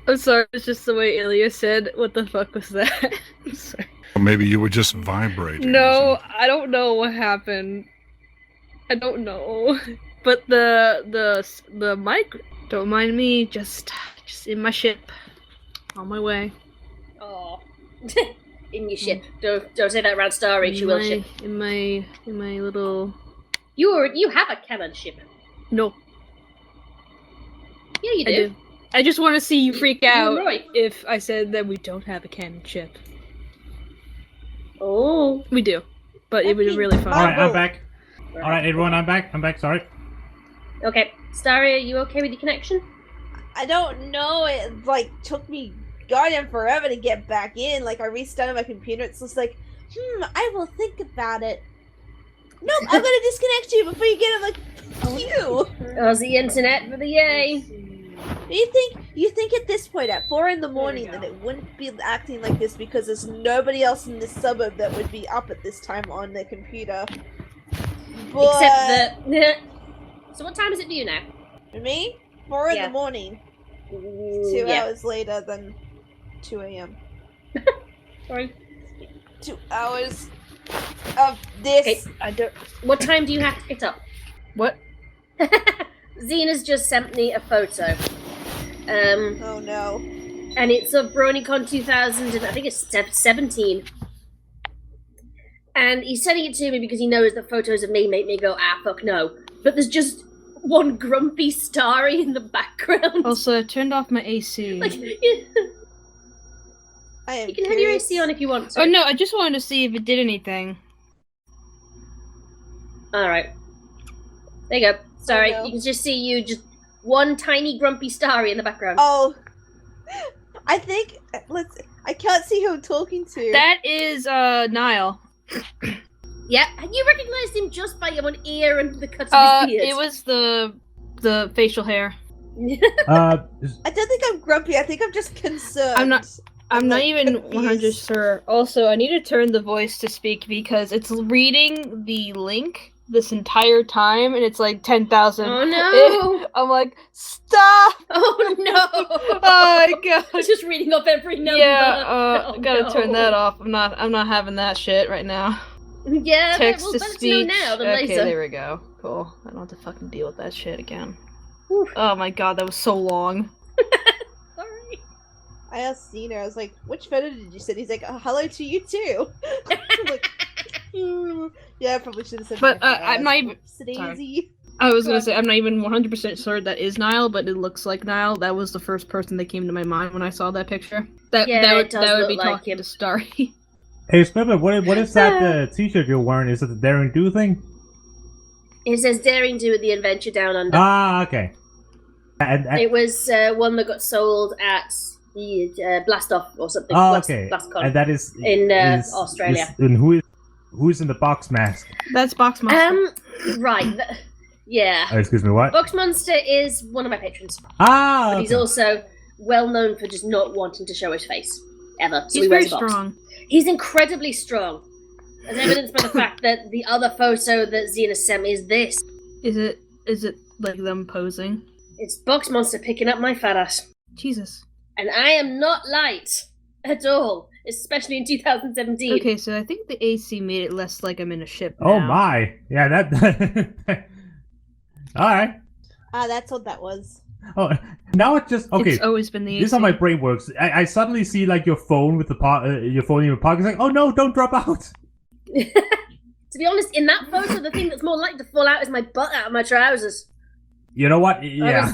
I'm sorry. It's just the way Illya said. What the fuck was that? I'm sorry. Or maybe you were just vibrating. No, I don't know what happened. I don't know. But the mic. Don't mind me. Just in my ship. On my way. Oh. In your ship. Don't say that around Starry, she will ship. In my little. You have a cannon ship. No. Yeah, you I do. do. I just want to see you freak out right. if I said that we don't have a cannon ship. Oh. We do. But it would be really fun. Alright, I'm back. Alright, everyone, I'm back. Sorry. Okay. Starry, are you okay with your connection? I don't know. It like took me goddamn forever to get back in. Like I restarted my computer. It's just like, I will think about it. Nope, I'm gonna disconnect you before you get it. Like, phew. Oh, the internet for the yay. You think at this point at 4 a.m. that it wouldn't be acting like this because there's nobody else in this suburb that would be up at this time on their computer. But Except that. So what time is it for you now? for me, 4 Yeah. a.m. 2 Yeah. hours later than 2 a.m. Sorry. 2 hours of this. Okay. I don't. What time do you have to get up? What? Zena's just sent me a photo. Oh no. And it's of BronyCon 2000, and I think it's 17. And he's sending it to me because he knows that photos of me make me go, fuck no. But there's just one grumpy Starry in the background. Also, I turned off my AC. Like, I am you can have your curious. AC on if you want to. Oh no, I just wanted to see if it did anything. Alright. There you go. Sorry, no. you can just see you, just one tiny grumpy Starry in the background. Oh, I think I can't see who I'm talking to. That is Niall. Yeah, you recognized him just by one ear and the cut of his beard. It was the facial hair. I don't think I'm grumpy. I think I'm just concerned. I'm not even confused. 100 sure. Also, I need to turn the voice to speak because it's reading the link this entire time, and it's like 10,000. Oh no! I'm like, stop! Oh no! Oh my god! It's just reading off every number. Yeah, Oh, gotta no. turn that off. I'm not having that shit right now. Yeah, Text well, to better speech. to know now than Okay, later. there we go. Cool. I don't have to fucking deal with that shit again. Oof. Oh my god, that was so long. Sorry. I asked Zena, I was like, which photo did you send? He's like, hello to you too. I'm like, yeah, I probably should have said But, my I'm not even- Daisy. I was gonna say, I'm not even 100% sure that is Niall, but it looks like Niall. That was the first person that came to my mind when I saw that picture. That it does would look be like talking him. to Starry. Hey, Scribbler, what is that t-shirt you're wearing? Is it the Daring Do thing? It says Daring Do at the Adventure Down Under. Ah, okay. And It was one that got sold at the Blast Off or something. oh, Blast, okay. BlastCon. And that is in is- Australia. and who's in the box mask? That's Box Monster. Right. Yeah. Oh, excuse me, what? Box Monster is one of my patrons. Ah, But he's okay. also well known for just not wanting to show his face. Ever. So He's he very wears a box. strong. He's incredibly strong. As evidenced by the fact that the other photo that Xena sent me is this. Is it like them posing? It's Box Monster picking up my fat ass. Jesus. And I am not light at all. Especially in 2017. Okay, so I think the AC made it less like I'm in a ship Oh now. my, yeah, that. All right. Ah, that's what that was. Oh, now it's just okay. It's always been the AC. This is how my brain works. I suddenly see like your phone with the your phone in your pocket. It's like, oh no, don't drop out. To be honest, in that photo, the thing that's more likely to fall out is my butt out of my trousers. You know what? Yeah.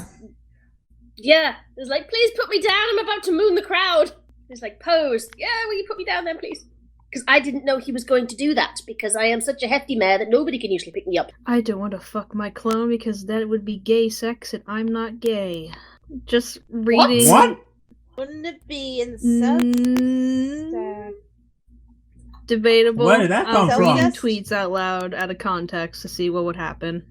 Yeah. It was like, please put me down. I'm about to moon the crowd. It's like, pose. Yeah, will you put me down then, please? Because I didn't know he was going to do that, because I am such a hefty mare that nobody can usually pick me up. I don't want to fuck my clone because that would be gay sex and I'm not gay. Just reading... What? Wouldn't it be in Debatable. Where did that come I'm from? reading tweets out loud out of context to see what would happen.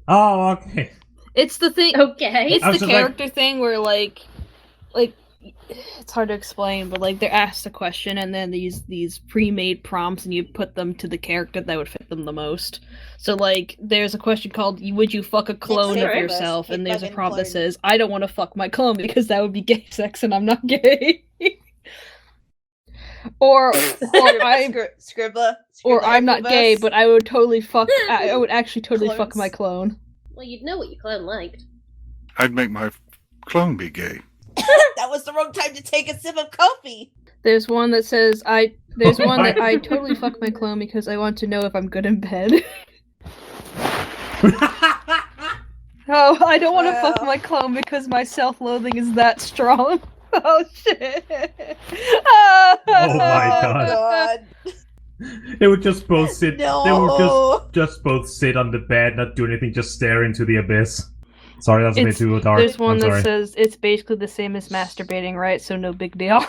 Oh, okay. It's the thing. Okay. It's I was the just character thing where like it's hard to explain, but like they're asked a question and then these pre-made prompts and you put them to the character that would fit them the most. So like there's a question called "Would you fuck a clone of yourself?" and there's a prompt that says "I don't want to fuck my clone because that would be gay sex and I'm not gay." or I'm Scribbler, or I'm not gay, but I would totally fuck. I would actually totally fuck Clones. my clone. Well, you'd know what your clone liked. I'd make my clone be gay. That was the wrong time to take a sip of coffee. There's one that says There's one that I totally fuck my clone because I want to know if I'm good in bed. Oh, I don't want to fuck my clone because my self-loathing is that strong. Oh shit! Oh my god! God. They would just both sit. No. They would just both sit on the bed, not do anything, just stare into the abyss. Sorry, that's a bit too dark. There's one I'm that sorry. says it's basically the same as masturbating, right? So no big deal.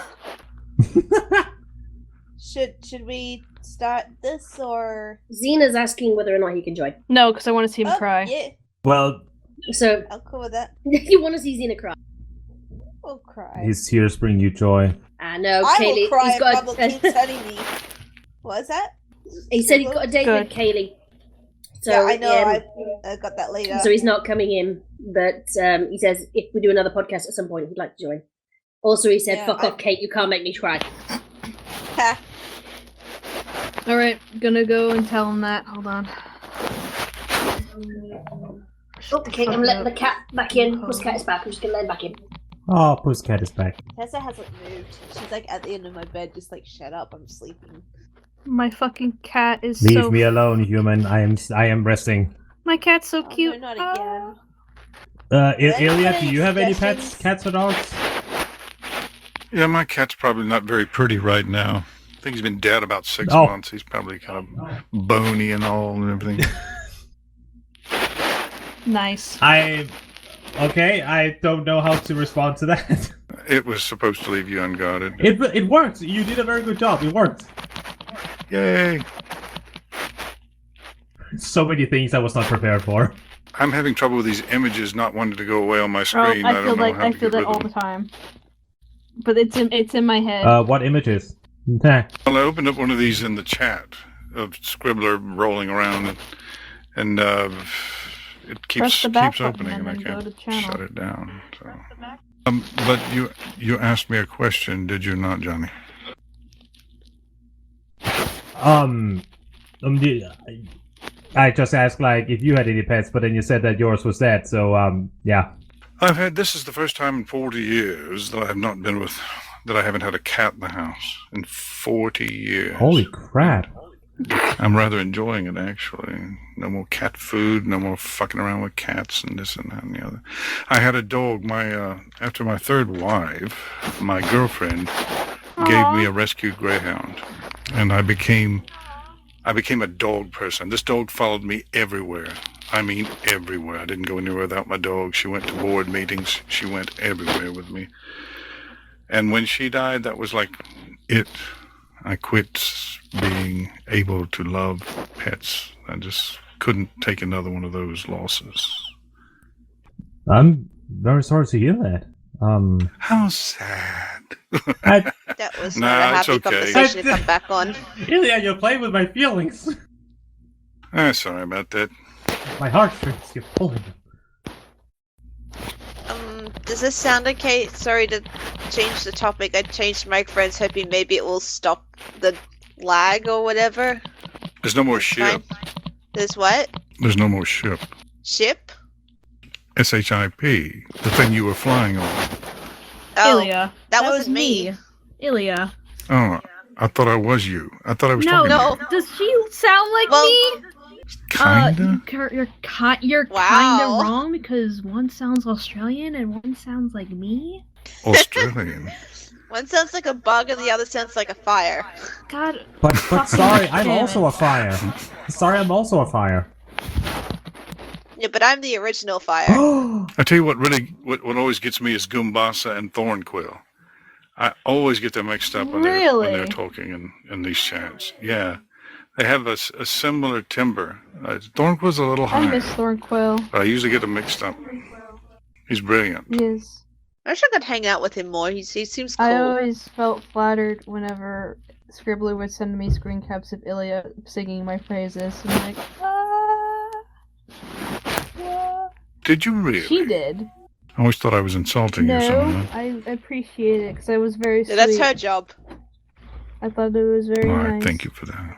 Should we start this or? Xena's asking whether or not he can join. No, because I want to see him Oh, cry. Yeah, Well, So I'll cool with that. you want to see Xena cry? We'll cry. his tears bring you joy. I know, I Kaylee. will cry He's if got. Bubble keeps telling me. What is that? He said he's got a date with Good. Kaylee. So, yeah, I know. yeah, I got that later. so he's not coming in, but he says if we do another podcast at some point, he'd like to join. Also, he said, Yeah, "Fuck off, Kate. You can't make me cry." Ha. All right, gonna go and tell him that. Hold on. Okay, I'm letting the cat back in. Pussycat is back. I'm just gonna let him back in. Oh, Pussycat is back. Tessa hasn't moved. She's like at the end of my bed, just like shut up. I'm sleeping. My fucking cat is Leave so. me alone, human. I am resting. My cat's so Oh, cute. no, not Ah. again. Illya, do you have any pets? Suggestions? Cats or dogs? Yeah, my cat's probably not very pretty right now. I think he's been dead about 6 Oh. months. He's probably kind of bony and all and everything. Nice. Okay, I don't know how to respond to that. It was supposed to leave you unguarded. It worked. You did a very good job. It worked. Yay! So many things I was not prepared for. I'm having trouble with these images not wanting to go away on my Oh, screen. I don't feel know like how I to feel get that rid all of the them. time. But it's in my head. What images? Nah. Well, I opened up one of these in the chat of Scribbler rolling around, and it Press the back keeps button opening, and and I then go can't to channel. shut it down. So. But you asked me a question, did you not, Johnny? I just asked like if you had any pets, but then you said that yours was dead. So yeah. This is the first time in 40 years that I haven't had a cat in the house in 40 years. Holy crap! I'm rather enjoying it, actually. No more cat food, no more fucking around with cats and this and that and the other. I had a dog. After my third wife, my girlfriend gave me a rescued greyhound, and I became a dog person. This dog followed me everywhere. I mean, everywhere. I didn't go anywhere without my dog. She went to board meetings. She went everywhere with me. And when she died, that was like it. I quit being able to love pets. I just couldn't take another one of those losses. I'm very sorry to hear that. How sad. That was not a it's happy okay. conversation to come back on. Illya, you're playing with my feelings. Sorry about that. My heartstrings get pulling. Does this sound okay? Sorry to change the topic. I changed microphones hoping maybe it will stop the lag or whatever. There's no more It's ship. fine. There's what? There's no more ship. Ship? SHIP, the thing you were flying on. Oh, Illya. that wasn't me. Illya. Oh, I thought I was you. I thought I was No, talking to you. does she sound like Well, me? Kinda? You're kinda wrong because one sounds Australian and one sounds like me. Australian. One sounds like a bug and the other sounds like a fire. God. But sorry, I'm damn also it. a fire. Sorry, I'm also a fire. Yeah, but I'm the original fire. I tell you what always gets me is Goombasa and Thornquill. I always get them mixed up when they're talking in these chats. Yeah. They have a similar timbre. Thornquill's a little I higher. miss Thornquill. But I usually get them mixed up. He's brilliant. He is. I wish I could hang out with him more. He seems cool. I always felt flattered whenever Scribbler would send me screen caps of Illya singing my praises. I'm like, Did you really? She did. I always thought I was insulting you. No, I appreciate it because I was very sweet. Yeah, that's her job. I thought it was very All right, nice. thank you for that.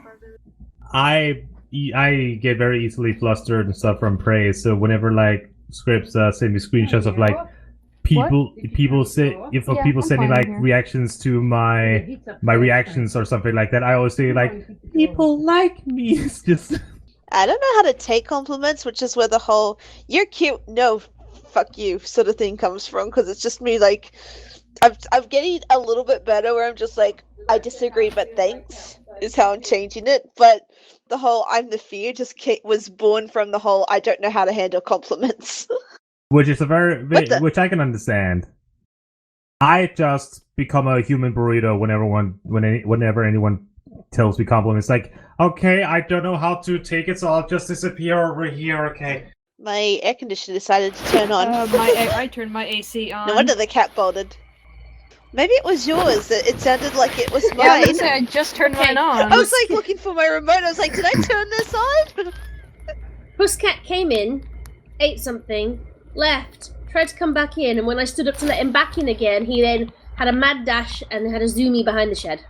I get very easily flustered and stuff from praise. So whenever like scripts send me screenshots of like people sending like reactions to my reactions or something like that, I always say like people like me. It's just I don't know how to take compliments, which is where the whole "you're cute, no, fuck you" sort of thing comes from. Because it's just me like I'm getting a little bit better where I'm just like, I disagree, but thanks is how I'm changing it. But the whole "I'm the fear" just was born from the whole I don't know how to handle compliments. which is which I can understand. I just become a human burrito whenever anyone tells me compliments. Like, okay, I don't know how to take it, so I'll just disappear over here. Okay. My air conditioner decided to turn on. I turned my AC on. No wonder the cat bolted. Maybe it was yours. It sounded like it was Yeah, I was mine. gonna say, I just turned mine on. I was like looking for my remote. I was like, did I turn this on? Pusscat came in, ate something, left, tried to come back in, and when I stood up to let him back in again, he then had a mad dash and had a zoomy behind the shed.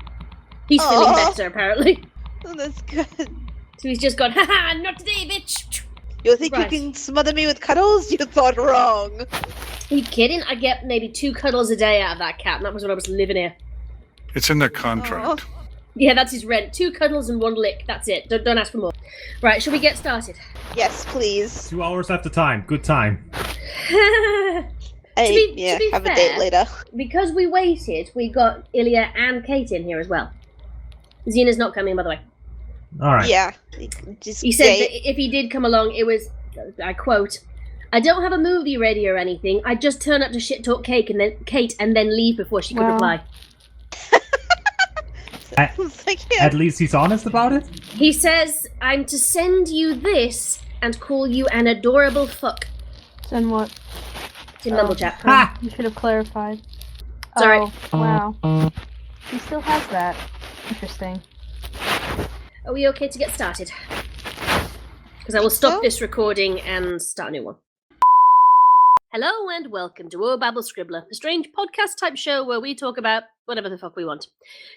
He's feeling better, apparently. Oh, that's good. So he's just gone, haha, not today, bitch! You think Right. you can smother me with cuddles? You thought wrong. Are you kidding? I get maybe 2 cuddles a day out of that cat, and that was when I was living here. It's in their contract. Yeah, that's his rent. 2 cuddles and 1 lick. That's it. Don't ask for more. Right, shall we get started? Yes, please. 2 hours after time. Good time. Hey, be have fair, a date later. Because we waited, we got Illya and Kate in here as well. Xena's not coming, by the way. All right. Yeah. He said that if he did come along, it was, I quote, "I don't have a movie ready or anything. I just turn up to shit talk Kate and then leave before she could reply." At least he's honest about it. He says, "I'm to send you this and call you an adorable fuck." Send what? It's in Mumble Chat. Ha! You should have clarified. Sorry. Oh, wow. He still has that. Interesting. Are we okay to get started? Because I will stop this recording and start a new one. Hello and welcome to Babble Scribbler, a strange podcast-type show where we talk about whatever the fuck we want.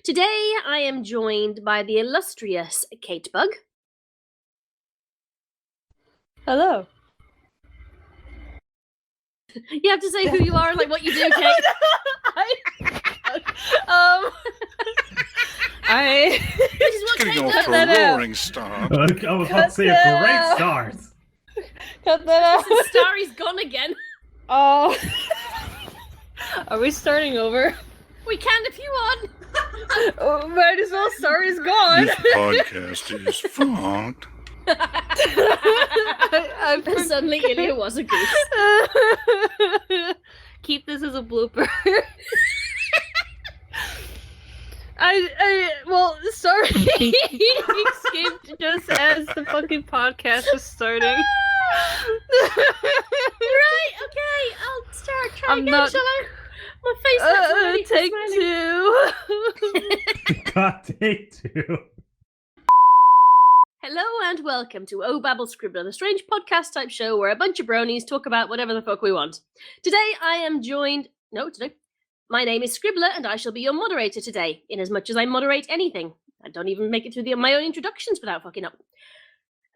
Today, I am joined by the illustrious Caitbug. Hello. You have to say who you are and like what you do, Kate. This is what Getting Kate off does. to a roaring start. I was about to say a great start. Cut that out. The Starry's gone again. Oh. Are we starting over? We can if you want. Oh, might as well. Starry's gone. This podcast is fucked. Suddenly, Illya was a goose. Keep this as a blooper. Well, sorry. He escaped just as the fucking podcast was starting. Right, okay, I'll start trying again, shall I? My face looks really take smiling. 2. God, take 2. Hello and welcome to Babble Scribbler, the strange podcast-type show where a bunch of bronies talk about whatever the fuck we want. Today I am joined... My name is Scribbler, and I shall be your moderator today, inasmuch as I moderate anything. I don't even make it through my own introductions without fucking up.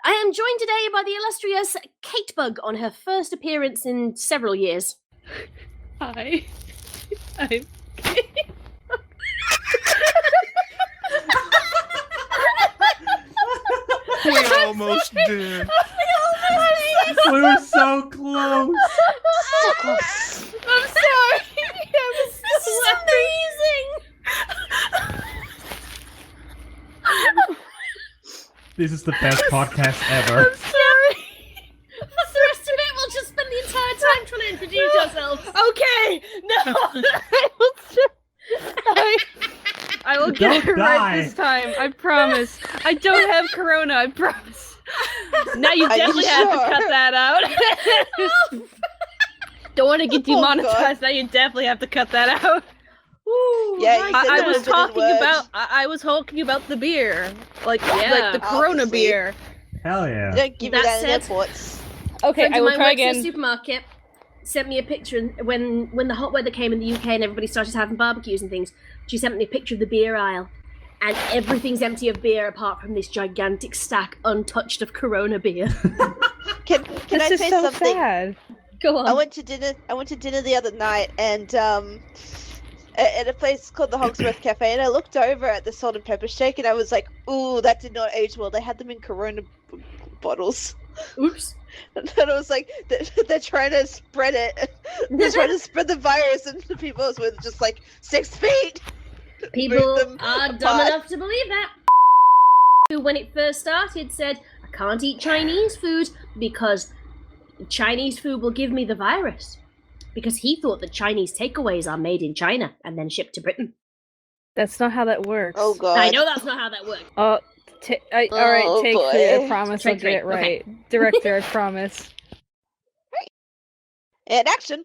I am joined today by the illustrious Caitbug on her first appearance in several years. Hi. I'm Kate. Wait, almost did. We were so close. So close. I'm sorry. This is amazing. This is the best podcast ever. I'm sorry. For the rest of it, we'll just spend the entire time trying to introduce ourselves. Okay. No. I will get Don't it right die. this time. I promise. I don't have corona. I promise. Now you Are you definitely have to sure? cut that out. Don't want to get Oh, demonetized. Now you definitely have to cut that out. Yeah, you said I that was was a good talking word. about. I was talking about the beer, like Yeah, the Corona obviously. beer. Hell yeah. Don't give me That that in said- airports. Okay, Friend I of will mine try works in a again. supermarket. Sent me a picture when the hot weather came in the UK and everybody started having barbecues and things. She sent me a picture of the beer aisle, and everything's empty of beer apart from this gigantic stack untouched of Corona beer. Can I This say is so something? sad. Go on. I went to dinner the other night, and at a place called the Hogsworth Cafe, and I looked over at the salt and pepper shake, and I was like, "Ooh, that did not age well." They had them in Corona bottles, Oops. and I was like, "They're trying to spread it. They're trying to spread the virus into people with just like 6 feet." People them are dumb apart. enough to believe that. Who, when it first started, said, I can't eat Chinese food because Chinese food will give me the virus. Because he thought that Chinese takeaways are made in China and then shipped to Britain. That's not how that works. Oh god! I know that's not how that works. All right, Oh, take boy. 3. I promise I'll Take get it 3, okay. right. Director, I promise. And action.